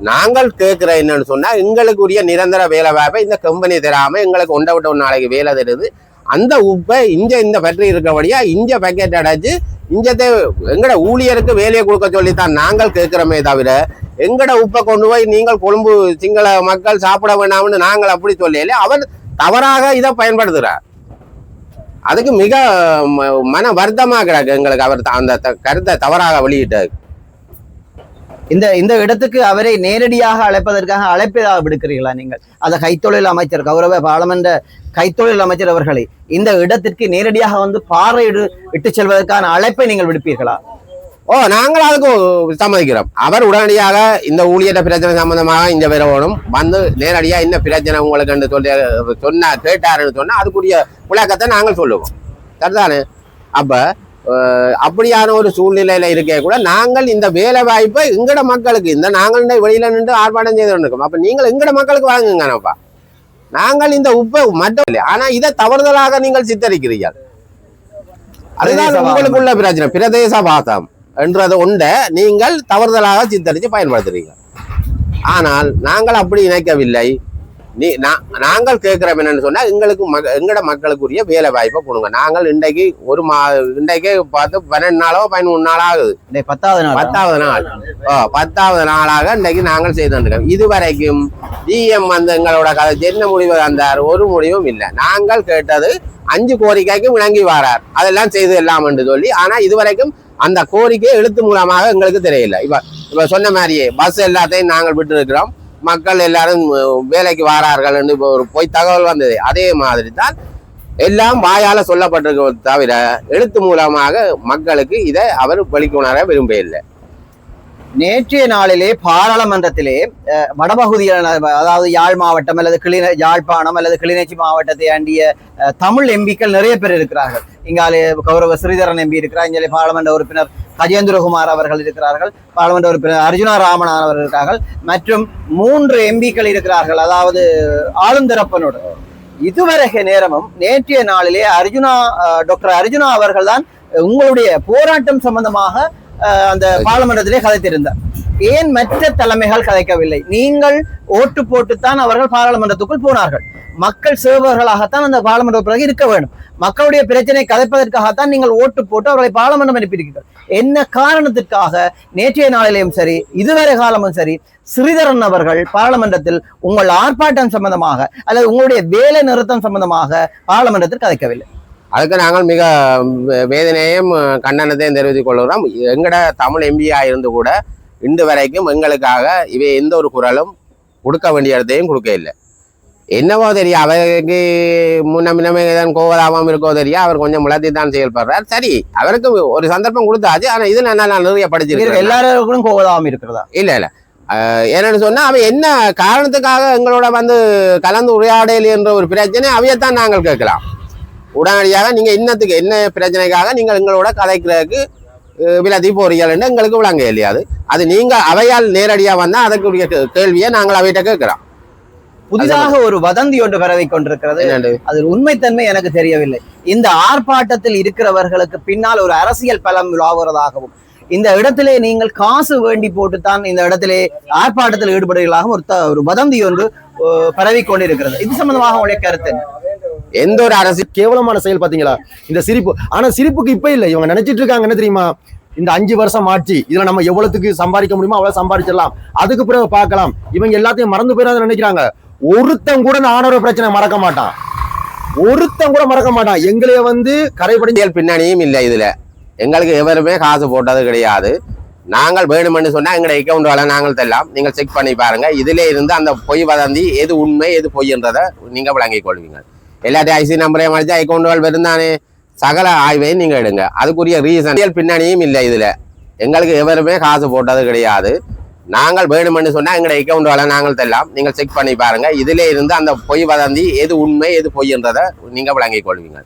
நாங்கள் கேட்கிற என்னன்னு சொன்னா, எங்களுக்குரிய நிரந்தர வேலை வாய்ப்பை இந்த கம்பெனி தராம எங்களுக்கு ஒன்றை விட்ட ஒரு நாளைக்கு வேலை தருது. அந்த உப்பை இந்த ஃபேக்டரி இருக்கிறபடியா இங்க பேக்கெட் அடைச்சு இஞ்சத்தை எங்கட ஊழியருக்கு வேலையை கொடுக்க சொல்லித்தான் நாங்கள் கேட்கிறோமே தவிர, எங்கட உப்பை கொண்டு போய் நீங்கள் கொழும்பு சிங்கள மக்கள் சாப்பிட வேண்டாம்னு நாங்கள் அப்படி சொல்லல. அவர் தவறாக இதை பயன்படுத்துகிறார். அதுக்கு மிக மன வருத்தமா கிடக்கு எங்களுக்கு. அவர் அந்த கருத்தை தவறாக வெளியிட்டார். இந்த இடத்துக்கு அவரை நேரடியாக அழைப்பதற்காக அழைப்பதாக விடுக்கிறீர்களா நீங்கள்? அந்த கைத்தொழில் அமைச்சர், கௌரவ பாராளுமன்ற கைத்தொழில் அமைச்சர் அவர்களை இந்த இடத்திற்கு நேரடியாக வந்து இட்டு செல்வதற்கான அழைப்பை நீங்கள் விடுப்பீர்களா? நாங்கள் அதுக்கு சம்மதிக்கிறோம். அவர் உடனடியாக இந்த ஊழியர் பிரச்சனை சம்பந்தமாக இந்த வரணும் வந்து நேரடியா என்ன பிரச்சனை உங்களுக்கு கேட்டாருன்னு சொன்னா அதுக்குரிய விளக்கத்தை நாங்கள் சொல்லுவோம். சரிதானே? அப்ப அப்படியான ஒரு சூழ்நிலையில இருக்க கூட நாங்கள் இந்த வேலை வாய்ப்பை எங்கட மக்களுக்கு இந்த நாங்கள் வெளியில நின்று ஆர்ப்பாட்டம் செய்து இருக்கோம். அப்ப நீங்கள் எங்கட மக்களுக்கு வாங்குங்கப்பா. நாங்கள் இந்த உப்பை மட்டும் ஆனா இதை தவறுதலாக நீங்கள் சித்தரிக்கிறீர்கள். அதுதான் உங்களுக்குள்ள பிரச்சனை. பிரதேசவாதம் என்றது ஒன்றை நீங்கள் தவறுதலாக சித்தரித்து பயன்படுத்துறீங்க. ஆனால் நாங்கள் அப்படி நினைக்கவில்லை. நாங்கள் கேட்கிறோம் என்னன்னு சொன்னா எங்களுக்கு எங்கட மக்களுக்குரிய வேலை வாய்ப்பை கொடுங்க. நாங்கள் இன்றைக்கு இன்றைக்கே பார்த்து 12 நாளோ 13 நாள் ஆகுது. 10வது நாளாக இன்றைக்கு நாங்கள் செய்திருக்கோம். இதுவரைக்கும் டிஎம் வந்து எங்களோட கதை என்ன முடிவு தந்தார்? ஒரு முடிவும் இல்லை. நாங்கள் கேட்டது 5 கோரிக்கைக்கும் விளங்கி வாரார், அதெல்லாம் செய்து எல்லாம் என்று சொல்லி. ஆனா இதுவரைக்கும் அந்த கோரிக்கை எழுத்து மூலமாக எங்களுக்கு தெரியல. இப்ப சொன்ன மாதிரியே பஸ் எல்லாத்தையும் நாங்கள் விட்டு இருக்கிறோம், மக்கள் எல்லாரும் வேலைக்கு வாரார்கள் என்று ஒரு பொய் தகவல் வந்தது. அதே மாதிரி தான் எல்லாம் வாயால சொல்லப்பட்டிருக்க தவிர எழுத்து மூலமாக மக்களுக்கு இதை அவர் வெளிக்கொணர விரும்பவில்லை. நேற்றைய நாளிலே பாராளுமன்றத்திலே வடபகுதியான, அதாவது யாழ் மாவட்டம் அல்லது யாழ்ப்பாணம் அல்லது கிளிநொச்சி மாவட்டத்தை ஆண்டிய தமிழ் எம்பிக்கள் நிறைய பேர் இருக்கிறார்கள். இங்காலே கௌரவ ஸ்ரீதரன் எம்பி இருக்கிறார், இங்கே பாராளுமன்ற உறுப்பினர் கஜேந்திரகுமார் அவர்கள் இருக்கிறார்கள், பாராளுமன்ற உறுப்பினர் அர்ஜுனா ராமநாதன் அவர்கள் இருக்கிறார்கள், மற்றும் 3 எம்பிக்கள் இருக்கிறார்கள், அதாவது ஆளுந்தரப்பனோடு. இதுவரை நேரமும் நேற்றைய நாளிலே டாக்டர் அர்ஜுனா அவர்கள் தான் உங்களுடைய போராட்டம் சம்பந்தமாக அந்த பாராளுமன்றத்திலே கதைத்திருந்தார். ஏன் மற்ற தலைமைகள் கதைக்கவில்லை? நீங்கள் ஓட்டு போட்டுத்தான் அவர்கள் பாராளுமன்றத்துக்குள் போனார்கள். மக்கள் சேவகர்களாகத்தான் அந்த பாராளுமன்ற பிறகு இருக்க வேண்டும். மக்களுடைய பிரச்சனை கதைப்பதற்காகத்தான் நீங்கள் ஓட்டு போட்டு அவர்களை பாராளுமன்றம் அனுப்பியிருக்கிறீர்கள். என்ன காரணத்திற்காக நேற்றைய நாளிலேயும் சரி இதுவரை காலமும் சரி ஸ்ரீதரன் அவர்கள் பாராளுமன்றத்தில் உங்கள் ஆர்ப்பாட்டம் சம்பந்தமாக அல்லது உங்களுடைய வேலை நிறுத்தம் சம்பந்தமாக பாராளுமன்றத்தில் கதைக்கவில்லை? அதுக்கு நாங்கள் மிக வேதனையும் கண்டனத்தையும் தெரிவித்துக் கொள்கிறோம். எங்கட தமிழ் எம்பியா இருந்து கூட இன்று வரைக்கும் எங்களுக்காக இவை எந்த ஒரு குரலும் கொடுக்க வேண்டிய இடத்தையும் கொடுக்க இல்லை. என்னவோ தெரியும், அவருக்கு முன்னமே தான் கோவதாபம் இருக்கோ தெரியும், அவர் கொஞ்சம் முளத்தி தான் செயல்படுறார். சரி, அவருக்கு ஒரு சந்தர்ப்பம் கொடுத்தாச்சு. ஆனா இது நான் நிறைய படிச்சிருக்கேன். எல்லாருக்கும் கோவதாபம் இருக்கிறதா? இல்ல என்னன்னு சொன்னா அவ என்ன காரணத்துக்காக எங்களோட வந்து கலந்து உரையாடல் என்ற ஒரு பிரச்சனை அவையத்தான் நாங்கள் கேட்கலாம். உடனடியாக நீங்க இன்னத்துக்கு என்ன பிரச்சனைக்காக நீங்கள் எங்களோட கதைக்கிறதுக்கு விலதி போறீர்கள் என்று எங்களுக்கு விளங்க இல்லையாது. அது நீங்க அவையால் நேரடியா வந்தா அதற்குரிய கேள்வியை நாங்கள் அவையிட்ட கேட்கிறோம். புதிதாக ஒரு வதந்தி ஒன்று பரவி கொண்டிருக்கிறது. அது உண்மைத்தன்மை எனக்கு தெரியவில்லை. இந்த ஆர்ப்பாட்டத்தில் இருக்கிறவர்களுக்கு பின்னால் ஒரு அரசியல் பலம் விளாவுறதாகவும், இந்த இடத்திலே நீங்கள் காசு வேண்டி போட்டுத்தான் இந்த இடத்திலே ஆர்ப்பாட்டத்தில் ஈடுபடுவதாகவும் ஒரு வதந்தி ஒன்று பரவி கொண்டிருக்கிறது. இது சம்பந்தமாக உங்களுடைய கருத்து என்ன? எந்த ஒரு அரசு கேவலமான செயல் பாத்தீங்களா இந்த சிரிப்பு? ஆனா சிரிப்புக்கு இப்ப இல்ல, இவங்க நினைச்சிட்டு இருக்காங்க என்ன தெரியுமா, இந்த 5 வருஷம் ஆட்சி இதுல நம்ம எவ்வளவுக்கு சம்பாதிக்க முடியுமோ அவ்வளவு சம்பாதிச்சிடலாம், அதுக்கு பிறகு பார்க்கலாம். இவங்க எல்லாத்தையும் மறந்து போயிடாத நினைக்கிறாங்க. ஒருத்தன் கூட ஆணவ பிரச்சனை மறக்க மாட்டான், ஒருத்தன் கூட மறக்க மாட்டான். எங்களைய வந்து கரைபடிஞ்சல் பின்னணியும் இல்லை. இதுல எங்களுக்கு எவருமே காசு போட்டது கிடையாது. நாங்கள் வேணுமென்னு சொன்னா எங்களுடைய அக்கௌண்ட் வேலை நாங்கள் தெல்லாம், நீங்கள் செக் பண்ணி பாருங்க. இதுல இருந்து அந்த பொய் வதந்தி எது உண்மை எது பொய்ன்றதை நீங்க விளங்கிக் கொள்வீங்க. எல்லாத்தையும் ஐசி நம்பரையும் அடிச்சா அக்கௌண்ட்கள் வருந்தானே, சகல ஆய்வையும் நீங்க எடுங்க. அதுக்குரிய ரீசன் பின்னணியும் இல்லை. இதுல எங்களுக்கு எவருமே காசு போட்டது கிடையாது. நாங்கள் வேணுமென்னு சொன்னா எங்களுடைய அக்கௌண்ட் வேலை நாங்கள் தெல்லாம், நீங்கள் செக் பண்ணி பாருங்க. இதுல இருந்து அந்த பொய் வதந்தி எது உண்மை எது பொய்ன்றதை நீங்க விளங்கிக் கொள்வீங்க.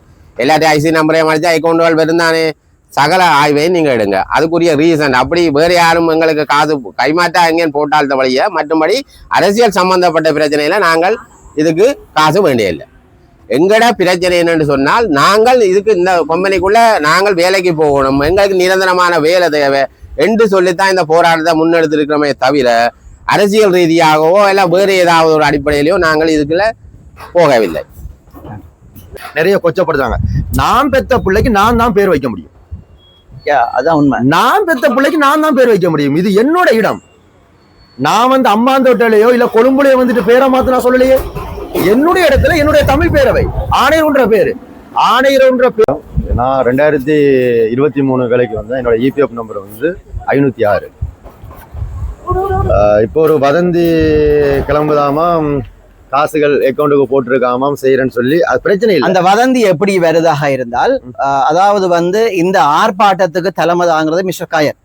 எல்லாத்தையும் ஐசி நம்பரையும் அடிச்சா அக்கௌண்ட்கள் வருந்தானே, சகல ஆய்வையும் நீங்க எடுங்க. அதுக்குரிய ரீசன் அப்படி வேற யாரும் எங்களுக்கு காசு கைமாற்றா எங்கேன்னு போட்டால் வழிய, மற்றபடி அரசியல் சம்பந்தப்பட்ட பிரச்சனையில நாங்கள் இதுக்கு காசு வேண்டியதில்லை. எங்கட பிரச்சனை என்னன்னு சொன்னால், நாங்கள் இதுக்கு இந்த கம்பெனிக்குள்ள நாங்கள் வேலைக்கு போகணும், எங்களுக்கு நிரந்தரமான வேலை தேவை என்று சொல்லித்தான் இந்த போராட்டத்தை முன்னெடுத்திருக்கிறோமே தவிர அரசியல் ரீதியாகவோ எல்லாம் வேறு ஏதாவது ஒரு அடிப்படையிலையோ நாங்கள் இதுக்குள்ள போகவில்லை. நிறைய கொச்சப்படுத்தாங்க. நான் பெத்த பிள்ளைக்கு நான் தான் பேர் வைக்க முடியும். அதான் உண்மை. நான் பெத்த பிள்ளைக்கு நான் தான் பேர் வைக்க முடியும். இது என்னோட இடம். நான் வந்து அம்மாந்தோட்டையிலையோ இல்ல கொழும்புலையோ வந்துட்டு பேரை மாத்து நான் சொல்லலையே. என்னுடைய இடத்துல என்னுடைய தமிழ் பேரவை ஆணையர்ன்ற பேரு, ஆணையர்ன்ற பேர். நான் 2023 வேலைக்கு வந்தேன். என்னோட இபிஎஃப் நம்பர் வந்து 506. இப்போ ஒரு வதந்தி கிளம்புதாமா, காசுகள் அக்கௌண்ட்டுக்கு போட்டிருக்காம செய்யறேன்னு சொல்லி அது பிரச்சனை இல்லை. அந்த வதந்தி எப்படி வருதாக இருந்தால், அதாவது வந்து இந்த ஆர்ப்பாட்டத்துக்கு தலைமை தாங்கிறது மிஸ்டர் கயன்.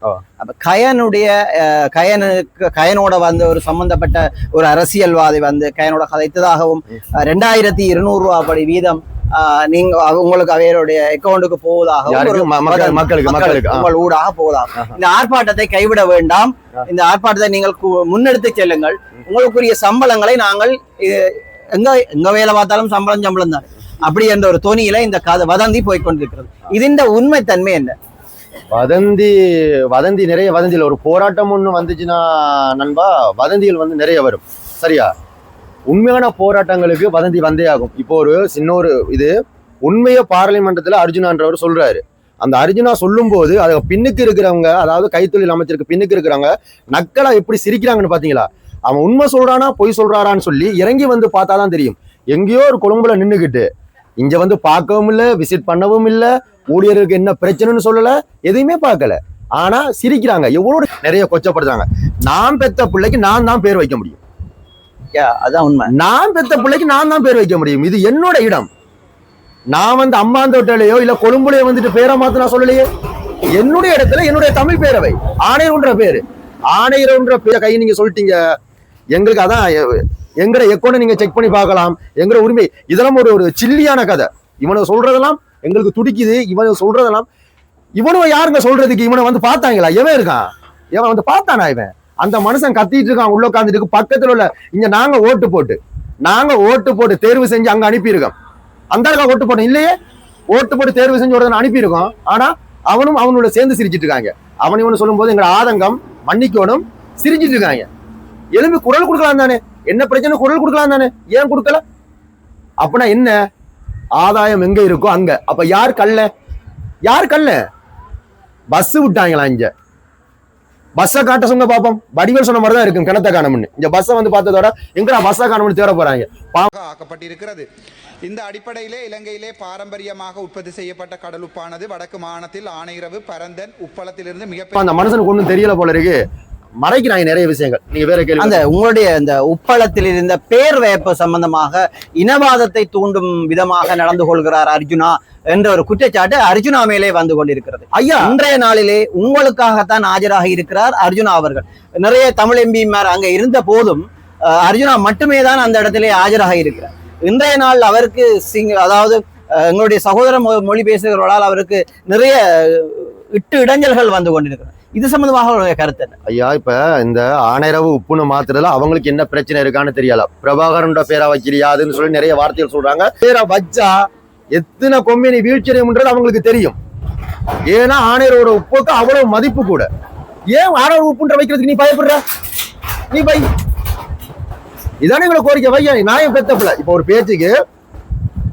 கயனோட வந்து ஒரு சம்பந்தப்பட்ட ஒரு அரசியல்வாதி வந்து கயனோட கதைத்ததாகவும் 2200 ரூபாய் படி வீதம் நீங்க உங்களுக்கு அவருடைய அக்கௌண்ட்டுக்கு போவதாகவும் மக்களுக்கு உங்கள் ஊடாக போவதாகும். இந்த ஆர்ப்பாட்டத்தை கைவிட வேண்டாம், இந்த ஆர்ப்பாட்டத்தை நீங்கள் முன்னெடுத்து செல்லுங்கள், உங்களுக்குரிய சம்பளங்களை நாங்கள் எங்க வேலை பார்த்தாலும் சம்பளம் தான் அப்படி என்ற ஒரு தொனியில இந்த வதந்தி போய்கொண்டிருக்கிறது. இதுண்ட உண்மை தன்மை என்ன? வதந்தி நிறைய வதந்தியில் ஒரு போராட்டம் ஒண்ணு வந்துச்சுன்னா நண்பா வதந்திகள் வந்து நிறைய வரும். சரியா? உண்மையான போராட்டங்களுக்கு வதந்தி வந்தே ஆகும். இப்போ ஒரு சின்ன ஒரு இது உண்மைய பார்லிமெண்டத்துல அர்ஜுனான்றவர் சொல்றாரு. அந்த அர்ஜுனா சொல்லும் போது அது பின்னுக்கு இருக்கிறவங்க, அதாவது கைத்தொழில் அமைச்சருக்கு பின்னுக்கு இருக்கிறவங்க நக்கலா எப்படி சிரிக்கிறாங்கன்னு பாத்தீங்களா? அவன் உண்மை சொல்றானா பொய் சொல்றாரான்னு சொல்லி இறங்கி வந்து பார்த்தாதான் தெரியும். எங்கேயோ ஒரு கொழும்புல நின்றுகிட்டு இங்க வந்து பார்க்கவும் இல்லை, விசிட் பண்ணவும் இல்லை, ஊழியருக்கு என்ன பிரச்சனைன்னு சொல்லல, எதையுமே பார்க்கல. ஆனா சிரிக்கிறாங்க, எவ்வளவு நிறைய கொச்சப்படுறாங்க. நான் பெத்த பிள்ளைக்கு நான் தான் பேர் வைக்க முடியும். அதான் உண்மை. நான் பெத்த பிள்ளைக்கு நான் தான் பேர் வைக்க முடியும். இது என்னோட இடம். நான் வந்து அம்மாந்தோட்டையிலையோ இல்ல கொழும்புலையோ வந்துட்டு பேரை மாத்து நான் சொல்லலையே. என்னுடைய இடத்துல என்னுடைய தமிழ் பேரவை ஆணையர்ன்ற பேரு. ஆணையர்ன்ற பேரை கை நீங்க சொல்லிட்டீங்க. எங்களுக்கு அதான் எங்கட எக்கோனை நீங்க செக் பண்ணி பார்க்கலாம். எங்கட உரிமை. இதெல்லாம் ஒரு சில்லியான கதை. இவனை சொல்றதெல்லாம் எங்களுக்கு துடிக்குது. இவனை சொல்றதெல்லாம் இவனும் யாருங்க சொல்றதுக்கு? இவனை வந்து பார்த்தாங்களா? எவன் இருக்கான்? எவன் வந்து பார்த்தானா? இவன் அந்த மனுஷன் கத்திட்டு இருக்கான் உள்ள உட்காந்துட்டு பக்கத்துல உள்ள இங்க நாங்க ஓட்டு போட்டு தேர்வு செஞ்சு அங்க அனுப்பியிருக்கோம். அந்த ஓட்டு போட்டோம் இல்லையே, ஓட்டு போட்டு தேர்வு செஞ்சு உடனே அனுப்பியிருக்கோம். ஆனா அவனும் அவனோட சேர்ந்து சிரிச்சிட்டு இருக்காங்க. அவன் இவனு சொல்லும் போது எங்க ஆதங்கம் மன்னிக்கணும், சிரிச்சிட்டு இருக்காங்க. எழும்பி குரல் கொடுக்கலாம் தானே, என்ன பிரச்சனை குரல் கொடுக்கலாம் தானே, ஏன் கொடுக்கல? அப்படின்னா என்ன? ஆதாயம் எங்க இருக்கோ அங்க. அப்ப யார் கல்ல? பஸ் விட்டாங்களா? இங்க பஸ்ஸை காட்ட சொன்ன பாப்போம். வடிவேல் சொன்ன மாதிரிதான் இருக்கும் கிணத்த காணம்னு. இந்த பஸ்ஸை வந்து பார்த்ததோட எங்கடா பஸ்ஸை காணம்னு தேட போறாங்க. ஆக்கப்பட்டிருக்கிறது. இந்த அடிப்படையிலே இலங்கையிலே பாரம்பரியமாக உற்பத்தி செய்யப்பட்ட கடலுப்பானது வடக்கு மாகாணத்தில் ஆணையிரவு, பரந்தன், உப்பளத்திலிருந்து மிகப்பெரிய அந்த மனுஷனுக்கு ஒன்றும் தெரியல போல இருக்கு. மறைக்கிறாங்க நிறைய விஷயங்கள். நீங்க வேற கேள்வி. அந்த உங்களுடைய இந்த உப்பளத்தில் இருந்த பேர் வேப்பு சம்பந்தமாக இனவாதத்தை தூண்டும் விதமாக நடந்து கொள்கிறார் அர்ஜுனா என்ற ஒரு குற்றச்சாட்டு அர்ஜுனா மேலே வந்து கொண்டிருக்கிறது. ஐயா, இன்றைய நாளிலே உங்களுக்காகத்தான் ஆஜராக இருக்கிறார் அர்ஜுனா அவர்கள். நிறைய தமிழ் எம்பிமார் அங்க இருந்த போதும் அர்ஜுனா மட்டுமே தான் அந்த இடத்திலே ஆஜராக இருக்கிறார். இன்றைய நாள் அவருக்கு அதாவது எங்களுடைய சகோதர மொழி பேசுகிறவர்களால் அவருக்கு நிறைய இடைஞ்சல்கள் வந்து கொண்டிருக்கிறார். இது சம்பந்தமாக உங்களுடைய கருத்து என்ன? ஐயா, இப்ப இந்த ஆணையரவு உப்புன்னு மாத்துறதுல அவங்களுக்கு என்ன பிரச்சனை இருக்கான்னு தெரியல. பிரபாகரன் பேரா வைக்கிறியாதுன்னு சொல்லி நிறைய வார்த்தைகள் சொல்றாங்க. பேரா வச்சா எத்தனை கொம்பினி வீழ்ச்சியடையும்ன்றது அவங்களுக்கு தெரியும். ஏன்னா ஆணையரோட உப்புக்கு அவ்வளவு மதிப்பு கூட. ஏன் ஆணையர் உப்புன்ற வைக்கிறதுக்கு நீ பயப்படுற? நீ பை இதானே இவ்வளவு கோரிக்கை வையா. நான் பெத்தப்பல இப்ப ஒரு பேச்சுக்கு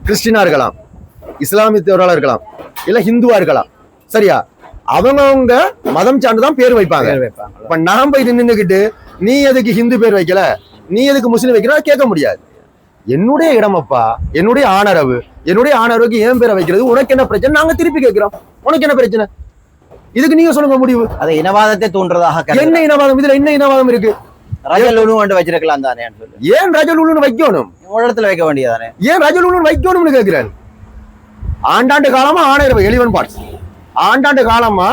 கிறிஸ்டினா இருக்கலாம், இஸ்லாமியத்தவர்களா இருக்கலாம், இல்ல ஹிந்துவா இருக்கலாம். சரியா? அவங்க மதம் சார்ந்துதான் பேர் வைப்பாங்க. இப்ப நான் போய் நின்னுக்கிட்டு நீ எதுக்கு ஹிந்து பேர் வைக்கல, நீ எதுக்கு முஸ்லீம் வைக்கல கேட்க முடியாது. என்னுடைய இடமப்பா, என்னுடைய ஆணருக்கு ஏன் பேரை வைக்கிறது, உனக்கு என்ன பிரச்சனை? நாங்க திருப்பி கேட்கிறோம், உனக்கு என்ன பிரச்சனை? இதுக்கு நீங்க சொல்லுங்க முடிவு. அதை இனவாதத்தை தோன்றதாக. என்ன இனவாதம்? இதுல என்ன இனவாதம் இருக்கு? ரஜலுன்னு வச்சிருக்கலாம் தானே. ஏன் ரஜலுன்னு வைக்கணும்? இடத்துல வைக்க வேண்டியதானே. ஏன் ரஜலுன்னு வைக்கணும்னு கேட்கிறேன். ஆண்டாண்டு காலமா ஆணையர் எலிவன் பார்ட்ஸ், ஆண்டாண்டு காலமா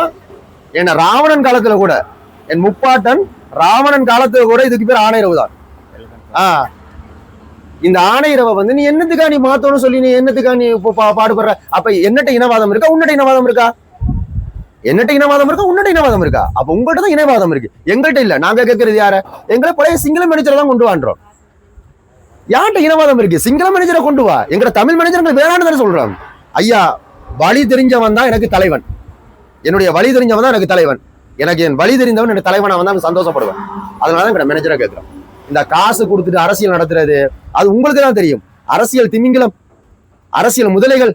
என்ன ராவணன் காலத்துல கூட, என் முப்பாட்டன் ராவணன் காலத்துல கூட இதுக்கு பேர் ஆணையரவு தான். இந்த ஆணையரவை வந்து நீ என்னத்துக்கா நீ மாத்தணும்னு சொல்லி நீ என்னத்துக்கா நீ பாடுபடுற? அப்ப என்னட்ட இனவாதம் இருக்கா, உன்னட்ட இனவாதம் இருக்கா? என்னட்ட இனவாதம் இருக்கா, உன்னட்ட இனவாதம் இருக்கா? அப்ப உங்கள்கிட்ட தான் இனவாதம் இருக்கு, எங்கள்கிட்ட இல்ல. நாங்க கேட்கறது யார? எங்களை பழைய சிங்கள மேனேஜரை தான் கொண்டு வான்றோம். யார்கிட்ட இனவாதம் இருக்கு? சிங்கள மேனேஜரை கொண்டு வா. எங்க தமிழ் மேனேஜர் வேணான்னு தானே சொல்றோம். ஐயா, வழி தெரிஞ்சவன் தான் எனக்கு தலைவன். என்னுடைய வழி தெரிஞ்சவன் தான் எனக்கு தலைவன். எனக்கு என் வழி தெரிந்தவன் எனக்கு தலைவனா வந்தா சந்தோஷப்படுவேன். அதனாலதான் எங்க மேனேஜரா கேட்கிறோம். இந்த காசு கொடுத்துட்டு அரசியல் நடத்துறது அது உங்களுக்கு தான் தெரியும். அரசியல் திமிங்கலம், அரசியல் முதலைகள்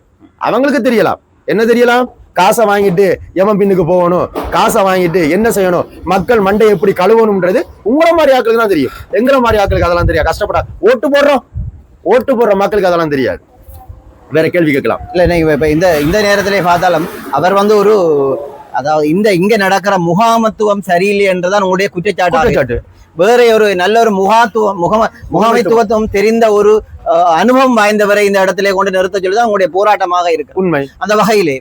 அவங்களுக்கு தெரியலாம். என்ன தெரியலாம்? காசை வாங்கிட்டு எவன் பின்னுக்கு போகணும், காசை வாங்கிட்டு என்ன செய்யணும், மக்கள் மண்டை எப்படி கழுவணும்ன்றது உங்கள மாதிரி ஆட்களுக்கு தான் தெரியும். எங்கிற மாதிரி ஆட்களுக்கு அதெல்லாம் தெரியாது. கஷ்டப்படா ஓட்டு போடுற மக்களுக்கு அதெல்லாம் தெரியாது. வேற கேள்வி கேட்கலாம். இல்ல நீங்க இப்ப இந்த நேரத்திலே பார்த்தாலும் அவர் வந்து ஒரு அதாவது இங்க நடக்கிற முகாமத்துவம் சரியில்லை என்றுதான் உங்களுடைய குற்றச்சாட்டு. வேற ஒரு நல்ல ஒரு முகாமைத்துவத்துவம் தெரிந்த ஒரு அனுபவம் வாய்ந்தவரை இந்த இடத்திலே கொண்டு நிறுத்த சொல்லிதான் உங்களுடைய போராட்டமாக இருக்கு. உண்மை. அந்த வகையிலே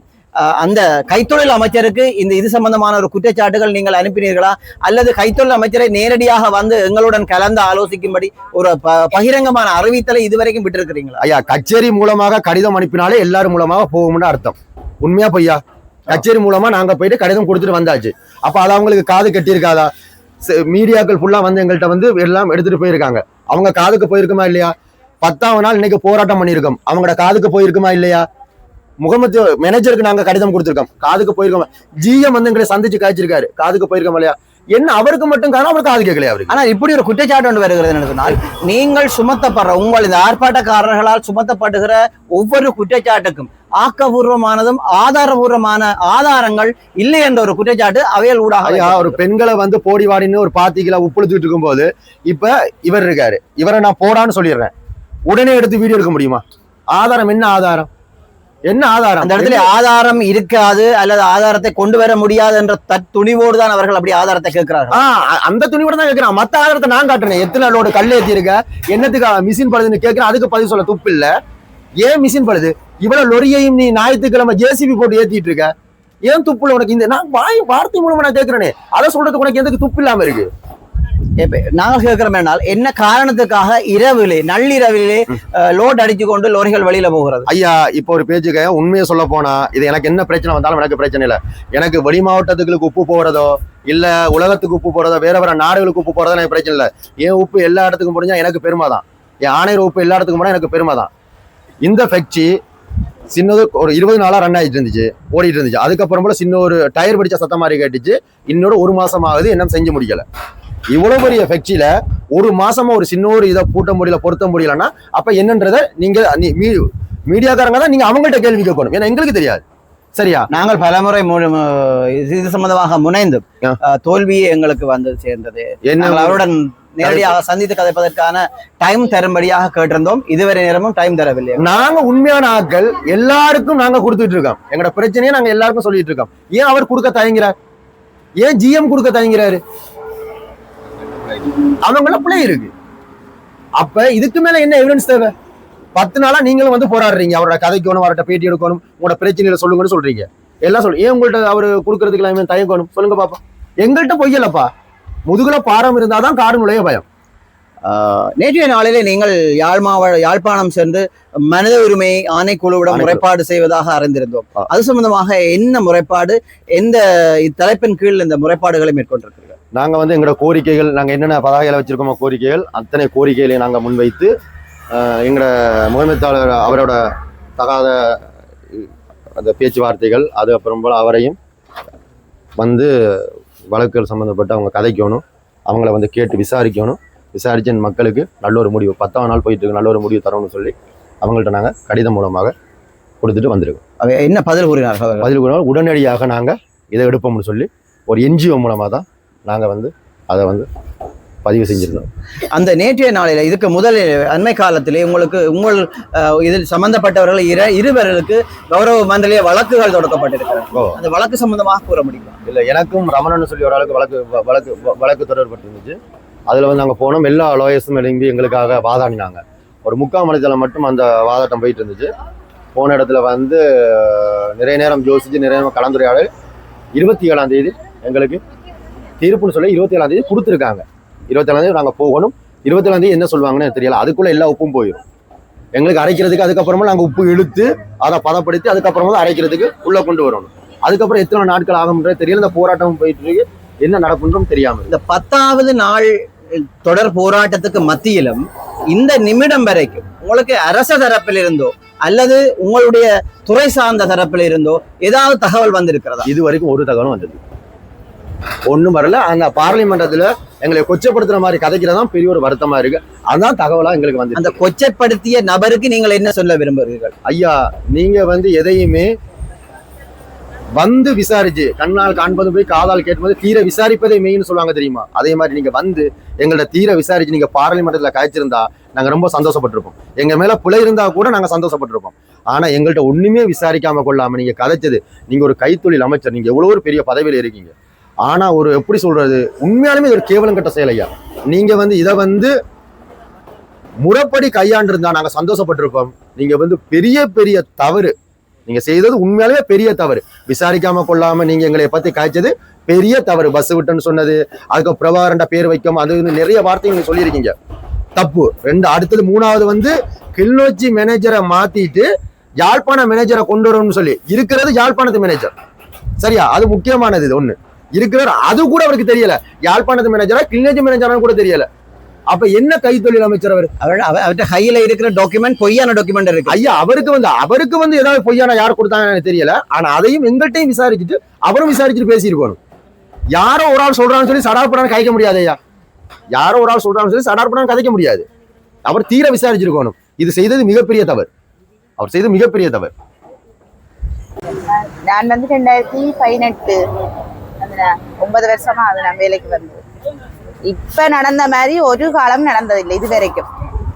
அந்த கைத்தொழில் அமைச்சருக்கு இது சம்பந்தமான ஒரு குற்றச்சாட்டுகள் நீங்கள் அனுப்பினீர்களா, அல்லது கைத்தொழில் அமைச்சரை நேரடியாக வந்து எங்களுடன் கலந்து ஆலோசிக்கும்படி ஒரு பகிரங்கமான அறிவித்தலை இதுவரைக்கும் விட்டிருக்கிறீங்களா? ஐயா, கச்சேரி மூலமாக கடிதம் அனுப்பினாலே எல்லாரும் மூலமாக போகும்னு அர்த்தம். உண்மையா பொய்யா? கச்சேரி மூலமா நாங்க போயிட்டு கடிதம் கொடுத்துட்டு வந்தாச்சு. அப்ப அது அவங்களுக்கு காது கட்டி இருக்காதா? மீடியாக்கள் ஃபுல்லா வந்து எங்கள்கிட்ட வந்து எல்லாம் எடுத்துட்டு போயிருக்காங்க. அவங்க காதுக்கு போயிருக்குமா இல்லையா? 10ஆவது நாள் இன்னைக்கு போராட்டம் பண்ணியிருக்கோம். அவங்களோட காதுக்கு போயிருக்குமா இல்லையா? முகமது மேனேஜருக்கு நாங்க கடிதம் கொடுத்திருக்கோம், காதுக்கு போயிருக்கோம். ஜிஎம் வந்து எங்களை சந்திச்சு காய்ச்சிருக்காரு, காதுக்கு போயிருக்கோம் இல்லையா? என்ன அவருக்கு மட்டும் காரணம், அவருக்கு காது கேட்கலையா அவருக்கு? ஆனால் இப்படி ஒரு குற்றச்சாட்டு ஒன்று வருகிறது என்று சொன்னால், நீங்கள் சுமத்தப்படுற உங்கள் இந்த ஆர்ப்பாட்டக்காரர்களால் சுமத்தப்படுகிற ஒவ்வொரு குற்றச்சாட்டுக்கும் ஆக்கபூர்வமானதும் ஆதாரபூர்வமான ஆதாரங்கள் இல்லை என்ற ஒரு குற்றச்சாட்டு அவையல் ஊடாக. ஒரு பெண்களை வந்து போடி வாடின்னு ஒரு 10 கிலோ உப்புழுத்துட்டு இருக்கும் போது இப்ப இவர் இருக்காரு, இவரை நான் போடான்னு சொல்லிடுறேன், உடனே எடுத்து வீடியோ எடுக்க முடியுமா? ஆதாரம் என்ன? ஆதாரம் என்ன? ஆதாரம் அந்த இடத்துல ஆதாரம் இருக்காது அல்லது ஆதாரத்தை கொண்டு வர முடியாது என்ற துணிவோடு தான் அவர்கள் அப்படி ஆதாரத்தை கேட்கிறார்கள். அந்த துணிவோட தான் கேட்கிறான். மத்த ஆதாரத்தை நான் காட்டுறேன், எத்தனை லோடு கல் ஏத்தி இருக்க, என்னத்துக்கு மிஷின் பழுதுன்னு கேட்கிறேன். அதுக்கு பதில் சொல்ல துப்பு இல்ல. ஏன் மிஷின் பழுது? இவ்வளவு லொரியையும் நீ ஞாயிற்றுக்கிழமை ஜேசிபி போட்டு ஏத்திட்டு இருக்க, ஏன் துப்புல உனக்கு? இந்த நான் வார்த்தை மூலமா நான் கேட்கிறேனே, அதை சொல்றதுக்கு உனக்கு எதுக்கு துப்பு இல்லாம இருக்கு? நாங்கள் கேட்கிறோம் என்றால் என்ன காரணத்துக்காக இரவிலே நள்ளிரவிலே லோட் அடிச்சு கொண்டு லோரிகள் வெளியில போகிறது? ஐயா, இப்போ ஒரு பேச்சுக்க உண்மையை சொல்ல போனா, இது எனக்கு என்ன பிரச்சனை வந்தாலும் எனக்கு பிரச்சனை இல்லை. எனக்கு வெளி மாவட்டத்துக்கு உப்பு போறதோ இல்ல உலகத்துக்கு உப்பு போறதோ வேற நாடுகளுக்கு உப்பு போறதோ எனக்கு பிரச்சனை இல்லை. என் உப்பு எல்லா இடத்துக்கும் போனா எனக்கு பெருமை தான். என் ஆணையர் உப்பு எல்லா இடத்துக்கும் போனா எனக்கு பெருமை தான். இந்த ஃபேக்டரி சின்னது ஒரு 20 நாளா ரன் ஆகிட்டு இருந்துச்சு, ஓடிட்டு இருந்துச்சு. அதுக்கப்புறம் போல சின்ன ஒரு டயர் பிடிச்ச சத்தம் மாதிரி கேட்டுச்சு. இன்னொரு 1 மாசம் ஆகுது, என்ன செஞ்சு முடிக்கல. இவ்வளவு பெரிய ஃபேக்டரியில 1 மாசமா ஒரு சின்ன ஒரு இதை பூட்ட முடியல, பொருத்த முடியலன்னா அப்ப என்னன்றத நீங்க மீடியாக்காரங்க தான் நீங்க அவங்கள்ட்ட கேள்வி கேட்கணும், ஏன்னா எங்களுக்கு தெரியாது. சரியா? நாங்கள் பலமுறை இது சம்பந்தமாக முனைந்து தோல்வியே எங்களுக்கு வந்து சேர்ந்தது. அவருடன் நேரடியாக சந்தித்து கதைப்பதற்கான டைம் தரும்படியாக கேட்டிருந்தோம். இதுவரை நேரமும் டைம் தரவில்லை. நாங்க உண்மையான ஆட்கள் எல்லாருக்கும் நாங்க கொடுத்துட்டு இருக்கோம். எங்களோட பிரச்சனையை நாங்க எல்லாருக்கும் சொல்லிட்டு இருக்கோம். ஏன் அவர் கொடுக்க தயங்குறார்? ஏன் ஜிஎம் கொடுக்க தயங்குறாரு? அவங்கள பிள்ளை இருக்கு. அப்ப இதுக்கு மேல என்ன எவிடன்ஸ் தேவை? 10 நாளா நீங்களும் வந்து போராடுறீங்க, அவரோட கதைக்கணும், அவர்கிட்ட பேட்டி எடுக்கணும், உங்களோட பிரச்சனைகளை சொல்லுங்கன்னு சொல்றீங்க, எல்லாம் சொல்லு. ஏன் உங்கள்கிட்ட அவரு கொடுக்கறதுக்கு எல்லாம் தயங்கணும்? சொல்லுங்க பாப்பா. எங்கள்கிட்ட பொய்யலப்பா, முதுகுல பாரம் இருந்தாதான் காடு நுழைய பயம். நேற்றைய நாளிலே நீங்கள் யாழ்ப்பாணம் சென்று மனித உரிமை ஆணைக்குழுவிடம் முறைப்பாடு செய்வதாக அறிந்திருந்தோம். அது சம்பந்தமாக என்ன முறைப்பாடு, எந்த தலைப்பின் கீழ் இந்த முறைப்பாடுகளை மேற்கொண்டிருக்கிறீர்கள்? நாங்க வந்து எங்களோட கோரிக்கைகள், நாங்க என்னென்ன பதாகைகளை வச்சிருக்கோமோ கோரிக்கைகள், அத்தனை கோரிக்கைகளையும் நாங்க முன்வைத்து எங்களோட முகமைத்தாளர் அவரோட தகாத அந்த பேச்சுவார்த்தைகள், அது அப்புறம் போல அவரையும் வந்து வழக்குகள் சம்மந்தப்பட்டு அவங்க கதைக்கணும், அவங்கள வந்து கேட்டு விசாரிக்கணும். விசாரிச்சு மக்களுக்கு நல்ல ஒரு முடிவு, 10ஆம் நாள் போயிட்டு இருக்கு, நல்ல ஒரு முடிவு தரணும்னு சொல்லி அவங்கள்ட்ட நாங்கள் கடிதம் மூலமாக கொடுத்துட்டு வந்திருக்கோம். என்ன பதில் கூறினார்கள்? பதில் கூறினால் உடனடியாக நாங்கள் இதை எடுப்போம்னு சொல்லி ஒரு என்ஜிஓ மூலமாக தான் நாங்கள் வந்து அதை வந்து பதிவு செஞ்சிருந்தோம். அந்த நேற்றைய நாளில் இதுக்கு முதலில் அண்மை காலத்திலே உங்கள் இதில் சம்பந்தப்பட்டவர்கள் இருவர்களுக்கு கௌரவ மண்டலிய வழக்குகள் தொடக்கப்பட்டிருக்கிறது. அந்த வழக்கு சம்பந்தமாக கூற முடியுமா? இல்லை, எனக்கும் ரமணன் சொல்லி ஒரு ஆளுக்கு வழக்கு தொடர்பட்டிருந்துச்சு. அதில் வந்து நாங்கள் போனோம், எல்லா லாயர்ஸும் எழும்பி எங்களுக்காக வாதாடினாங்க. ஒரு 3/4 மணி நேரம் மட்டும் அந்த வாதாட்டம் போயிட்டு இருந்துச்சு. போன இடத்துல வந்து நிறைய நேரம் யோசிச்சு நிறைய நேரம் கலந்துரையாடல். 27ஆம் தேதி எங்களுக்கு தீர்ப்புன்னு சொல்லி 27ஆம் தேதி கொடுத்துருக்காங்க. 27ஆம் தேதி நாங்கள் போகணும். 27ஆம் தேதி என்ன சொல்லுவாங்கன்னு தெரியல. அதுக்குள்ளே எல்லா உப்பும் போயிடும் எங்களுக்கு அரைக்கிறதுக்கு. அதுக்கப்புறமா நாங்கள் உப்பு இழுத்து அதை பதப்படுத்தி அதுக்கப்புறமா தான் அரைக்கிறதுக்கு உள்ளே கொண்டு வரணும். அதுக்கப்புறம் எத்தனை நாட்கள் ஆகும்ன்றது தெரியல. இந்த போராட்டம் போயிட்டு இருக்கு, என்ன நடக்கும்ன்றும் தெரியாமல். இந்த 10ஆவது நாள் தொடர் போராட்டத்துக்கு மத்தியிலும் இந்த நிமிடம் வரைக்கும் உங்களுக்கு அரச தரப்பில் இருந்தோ அல்லது உங்களுடைய துறை சார்ந்த தரப்பில் இருந்தோ ஏதாவது தகவல் வந்திருக்கிறதா? இது வரைக்கும் ஒரு தகவலும் வந்தது ஒன்றும் வரல. அந்த பார்லிமெண்டத்துல எங்களை கொச்சப்படுத்துற மாதிரி கதைக்கிறதான் பெரிய ஒரு வருத்தமா இருக்கு. அதான் தகவலா எங்களுக்கு வந்து. அந்த கொச்சப்படுத்திய நபருக்கு நீங்கள் என்ன சொல்ல விரும்புகிறீர்கள்? ஐயா, நீங்க வந்து எதையுமே வந்து விசாரிச்சு, கண்ணால் காண்பது போய் காதால் கேட்பது, தீர விசாரிப்பதே மெயின்னு சொல்லுவாங்க தெரியுமா? அதே மாதிரி நீங்க வந்து எங்களோட தீர விசாரிச்சு நீங்க பார்லிமெண்ட்ல காய்ச்சிருந்தா நாங்க ரொம்ப சந்தோஷப்பட்டிருப்போம். எங்க மேல பிழை இருந்தா கூட நாங்க சந்தோஷப்பட்டிருப்போம். ஆனா எங்கள்கிட்ட ஒண்ணுமே விசாரிக்காம கொள்ளாம நீங்க கதைச்சது, நீங்க ஒரு கைத்தொழில் அமைச்சர், நீங்க எவ்வளவு ஒரு பெரிய பதவியில இருக்கீங்க. ஆனா ஒரு எப்படி சொல்றது, உண்மையாலுமே ஒரு கேவலம் கட்ட செயல் ஐயா. நீங்க வந்து இதை வந்து முறைப்படி கையாண்டு இருந்தா நாங்க சந்தோஷப்பட்டிருப்போம். நீங்க வந்து பெரிய பெரிய தவறு நீங்க செய்தது, உண்மையாலுமே பெரிய தவறு. விசாரிக்காம கொள்ளாம நீங்க எங்களை பத்தி காய்ச்சது பெரிய தவறு. பஸ் விட்டுன்னு சொன்னது, அதுக்கு பிரபாகரண்ட பேர் வைக்கும், அது நிறைய வார்த்தைகள் நீங்க சொல்லியிருக்கீங்க, தப்பு. அடுத்தது 3வது வந்து கிளிநொச்சி மேனேஜரை மாத்திட்டு யாழ்ப்பாண மேனேஜரை கொண்டு வரணும்னு சொல்லி இருக்கிறது யாழ்ப்பாணத்து மேனேஜர். சரியா? அது முக்கியமானது. இது ஒண்ணு இருக்கிற, அது கூட அவருக்கு தெரியல. யாழ்ப்பாணத்து மேனேஜரா கிளிநொச்சி மேனேஜரான்னு கூட தெரியல. அப்ப என்ன கைத்தொழில் அமைச்சர் அவர்? அவர்கிட்ட கையில இருக்கிற டாக்குமெண்ட் பொய்யான டாக்குமெண்ட் இருக்கு. ஐயா அவருக்கு வந்து ஏதாவது பொய்யான யார் கொடுத்தாங்கன்னு எனக்கு தெரியல. ஆனா அதையும் எங்கள்கிட்டையும் விசாரிச்சுட்டு அவரும் விசாரிச்சுட்டு பேசியிருக்கணும். யாரோ ஒரு ஆள் சொல்றான்னு சொல்லி சடார்படான்னு கதைக்க முடியாது ஐயா. யாரோ ஒரு ஆள் சொல்றான்னு சொல்லி சடார்படான்னு கதைக்க முடியாது. அவர் தீர விசாரிச்சிருக்கணும். இது செய்தது மிகப்பெரிய தவறு. அவர் செய்தது மிகப்பெரிய தவறு. நான் வந்து 2018 9 வருஷமா அது நான் வேலைக்கு வந்து இப்ப நடந்த மாதிரி ஒரு காலம் நடந்ததில்லை இது வரைக்கும்.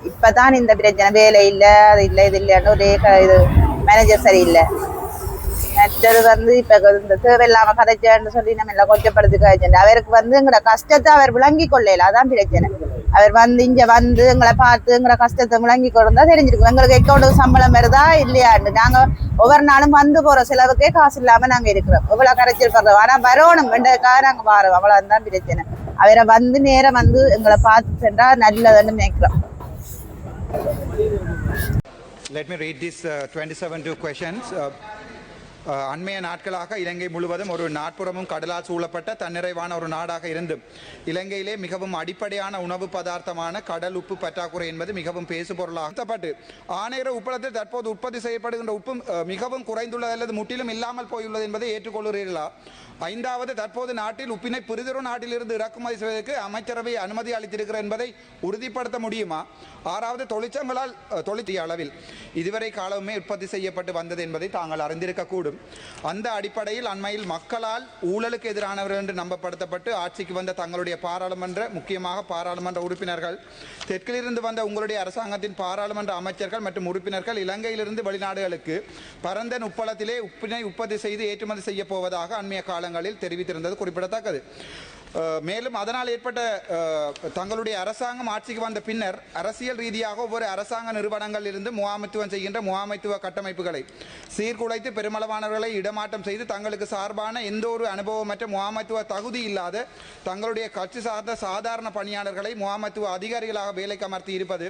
இப்பதான் இந்த பிரச்சனை வேலை இல்லை அது இல்லை இது இல்லைன்னு ஒரே இது மேனேஜர் சரியில்லை. மற்றது வந்து இப்ப இந்த தேவையில்லாம கதைச்சேன்னு சொல்லி நம்ம எல்லாம் கொச்சப்படுத்தி கதைச்சேன். அவருக்கு வந்து எங்களோட கஷ்டத்தை அவர் விளங்கி கொள்ளல. அதான் பிரச்சனை. அவர் வந்து இங்க வந்து எங்களை பார்த்து எங்களை கஷ்டத்தை விளங்கி கொண்டா தெரிஞ்சிருக்கும். எங்களுக்கு அக்கௌண்ட் சம்பளம் வருதா இல்லையான்னு. நாங்க ஒவ்வொரு நாளும் வந்து போற செலவுக்கே காசு இல்லாம நாங்க இருக்கிறோம். எவ்வளவு கரைச்சிருக்கிறோம். ஆனா வரணும் வேண்டதுக்காக நாங்க வாரோம். அவ்வளவுதான் பிரச்சனை. அவரை வந்து நேரம் வந்து எங்களை பார்த்து சென்றா நல்லதுன்னு நினைக்கிறோம். Let me read these 27 questions. அண்மைய நாட்களாக இலங்கை முழுவதும் ஒரு நாட்புறமும் கடலால் சூழப்பட்ட தன்னிறைவான ஒரு நாடாக இருந்தும் இலங்கையிலே மிகவும் அடிப்படையான உணவு பதார்த்தமான கடல் உப்பு பற்றாக்குறை என்பது மிகவும் பேசுபொருளாகப்பட்டு ஆணையர உப்பளத்தில் தற்போது உற்பத்தி செய்யப்படுகின்ற உப்பு மிகவும் குறைந்துள்ளது அல்லது முற்றிலும் இல்லாமல் போயுள்ளது என்பதை ஏற்றுக்கொள்கிறீர்களா? 5வது, தற்போது நாட்டில் உப்பினை பிறிதொரு நாட்டிலிருந்து இறக்குமதி செய்வதற்கு அமைச்சரவை அனுமதி அளித்திருக்கிறது என்பதை உறுதிப்படுத்த முடியுமா? 6வது, தொழிற்சங்களால் தொழிற்சிய அளவில் இதுவரை காலமே உற்பத்தி செய்யப்பட்டு வந்தது என்பதை தாங்கள் அறிந்திருக்கக்கூடும். அந்த அடிப்படையில் அண்மையில் மக்களால் ஊழலுக்கு எதிரானவர்கள் என்று நம்பப்படுத்தப்பட்டு ஆட்சிக்கு வந்த தங்களுடைய முக்கியமாக பாராளுமன்ற உறுப்பினர்கள், தெற்கிலிருந்து வந்த உங்களுடைய அரசாங்கத்தின் பாராளுமன்ற அமைச்சர்கள் மற்றும் உறுப்பினர்கள் இலங்கையிலிருந்து வெளிநாடுகளுக்கு பரந்தன் உப்பளத்திலே உப்பினை உற்பத்தி செய்து ஏற்றுமதி செய்ய போவதாக அண்மைய காலங்களில் தெரிவித்திருந்தது குறிப்பிடத்தக்கது. மேலும் அதனால் ஏற்பட்ட தங்களுடைய அரசாங்கம் ஆட்சிக்கு வந்த பின்னர் அரசியல் ரீதியாக ஒவ்வொரு அரசாங்க நிறுவனங்களில் இருந்து முகாமைத்துவம் செய்கின்ற முகாமைத்துவ கட்டமைப்புகளை சீர்குலைத்து பெருமளவானவர்களை இடமாற்றம் செய்து தங்களுக்கு சார்பான எந்த ஒரு அனுபவமற்ற முகாமைத்துவ தகுதி இல்லாத தங்களுடைய கட்சி சார்ந்த சாதாரண பணியாளர்களை முகாமைத்துவ அதிகாரிகளாக வேலைக்கு அமர்த்தி இருப்பது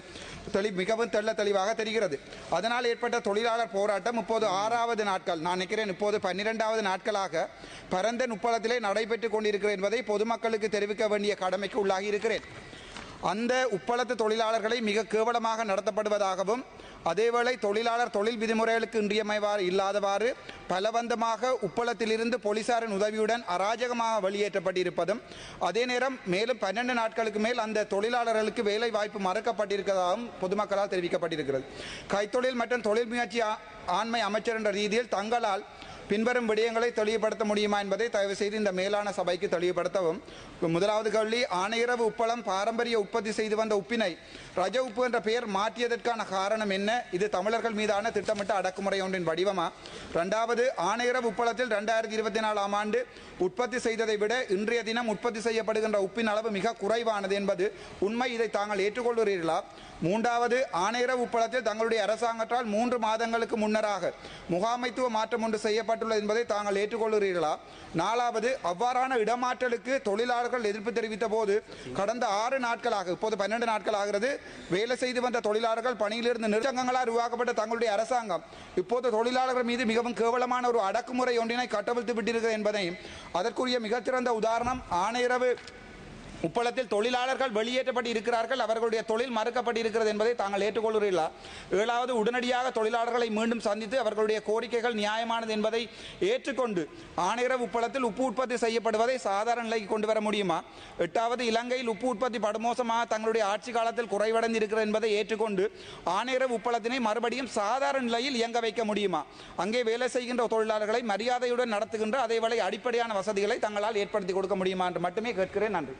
மிகவும் தெளிவாக தெரிகிறது. அதனால் ஏற்பட்ட தொழிலாளர் போராட்டம் இப்போது 6வது நாட்கள், நான் நினைக்கிறேன் இப்போது 12வது நாட்களாக பரந்தன் உப்பளத்திலே நடைபெற்றுக் கொண்டிருக்கிறது என்பதை பொதுமக்களுக்கு தெரிவிக்க வேண்டிய கடமைக்கு உள்ளாகி இருக்கிறேன். அந்த உப்பளத்து தொழிலாளர்களை மிக கேவலமாக நடத்தப்படுவதாகவும் அதேவேளை தொழிலாளர் தொழில் விதிமுறைகளுக்கு இன்றியமைவாறு இல்லாதவாறு பலவந்தமாக உப்பளத்திலிருந்து போலீசாரின் உதவியுடன் அராஜகமாக வெளியேற்றப்பட்டிருப்பதும் அதே நேரம் மேலும் 12 நாட்களுக்கு மேல் அந்த தொழிலாளர்களுக்கு வேலை வாய்ப்பு மறுக்கப்பட்டிருக்கிறதாகவும் பொதுமக்களால் தெரிவிக்கப்பட்டிருக்கிறது. கைத்தொழில் மற்றும் தொழில் முயற்சி ஆண்மை அமைச்சர் என்ற ரீதியில் தங்களால் பின்வரும் விடயங்களை தெளிவுபடுத்த முடியுமா என்பதை தயவு செய்து இந்த மேலான சபைக்கு தெளிவுபடுத்தவும். 1வது கேள்வி, ஆணையரவு உப்பளம் பாரம்பரிய உற்பத்தி செய்து வந்த உப்பினை ரஜ உப்பு என்ற பெயர் மாற்றியதற்கான காரணம் என்ன? இது தமிழர்கள் மீதான திட்டமிட்ட அடக்குமுறை ஒன்றின் வடிவமா? 2வது, ஆணையரவு உப்பளத்தில் 2024ஆம் ஆண்டு உற்பத்தி செய்ததை விட இன்றைய தினம் உற்பத்தி செய்யப்படுகின்ற உப்பின் அளவு மிக குறைவானது என்பது உண்மை. இதை தாங்கள் ஏற்றுக்கொள்கிறீர்களா? 3வது, ஆணையரவு உப்பளத்தில் தங்களுடைய அரசாங்கத்தால் 3 மாதங்களுக்கு முன்னராக முகாமைத்துவ மாற்றம் ஒன்று செய்யப்பட்டுள்ளது என்பதை தாங்கள் ஏற்றுக்கொள்கிறீர்களா? 4வது, அவ்வாறான இடமாற்றலுக்கு தொழிலாளர்கள் எதிர்ப்பு தெரிவித்த போது கடந்த 6 நாட்களாக இப்போது 12 நாட்கள் ஆகிறது வேலை செய்து வந்த தொழிலாளர்கள் பணியிலிருந்து நிறுத்தங்களால் உருவாக்கப்பட்ட தங்களுடைய அரசாங்கம் இப்போது தொழிலாளர்கள் மீது மிகவும் கேவலமான ஒரு அடக்குமுறை ஒன்றினை கட்டவிழ்த்து விட்டிருக்கிறது என்பதையும் அதற்குரிய மிகச்சிறந்த உதாரணம் ஆணையரவு உப்பளத்தில் தொழிலாளர்கள் வெளியேற்றப்பட்டு இருக்கிறார்கள், அவர்களுடைய தொழில் மறுக்கப்பட்டு இருக்கிறது என்பதை தாங்கள் ஏற்றுக்கொள்கிறீர்களா? 7வது, உடனடியாக தொழிலாளர்களை மீண்டும் சந்தித்து அவர்களுடைய கோரிக்கைகள் நியாயமானது என்பதை ஏற்றுக்கொண்டு ஆணையரவு உப்பளத்தில் உப்பு உற்பத்தி செய்யப்படுவதை சாதாரண நிலைக்கு கொண்டு வர முடியுமா? 8வது, இலங்கையில் உப்பு உற்பத்தி படுமோசமாக தங்களுடைய ஆட்சி காலத்தில் குறைவடைந்து இருக்கிறது என்பதை ஏற்றுக்கொண்டு ஆணையரவு உப்பளத்தினை மறுபடியும் சாதாரண நிலையில் இயங்க வைக்க முடியுமா? அங்கே வேலை செய்கின்ற தொழிலாளர்களை மரியாதையுடன் நடத்துகின்ற அதேவேளை அடிப்படையான வசதிகளை தங்களால் ஏற்படுத்தி கொடுக்க முடியுமா என்று மட்டுமே கேட்கிறேன். நன்றி.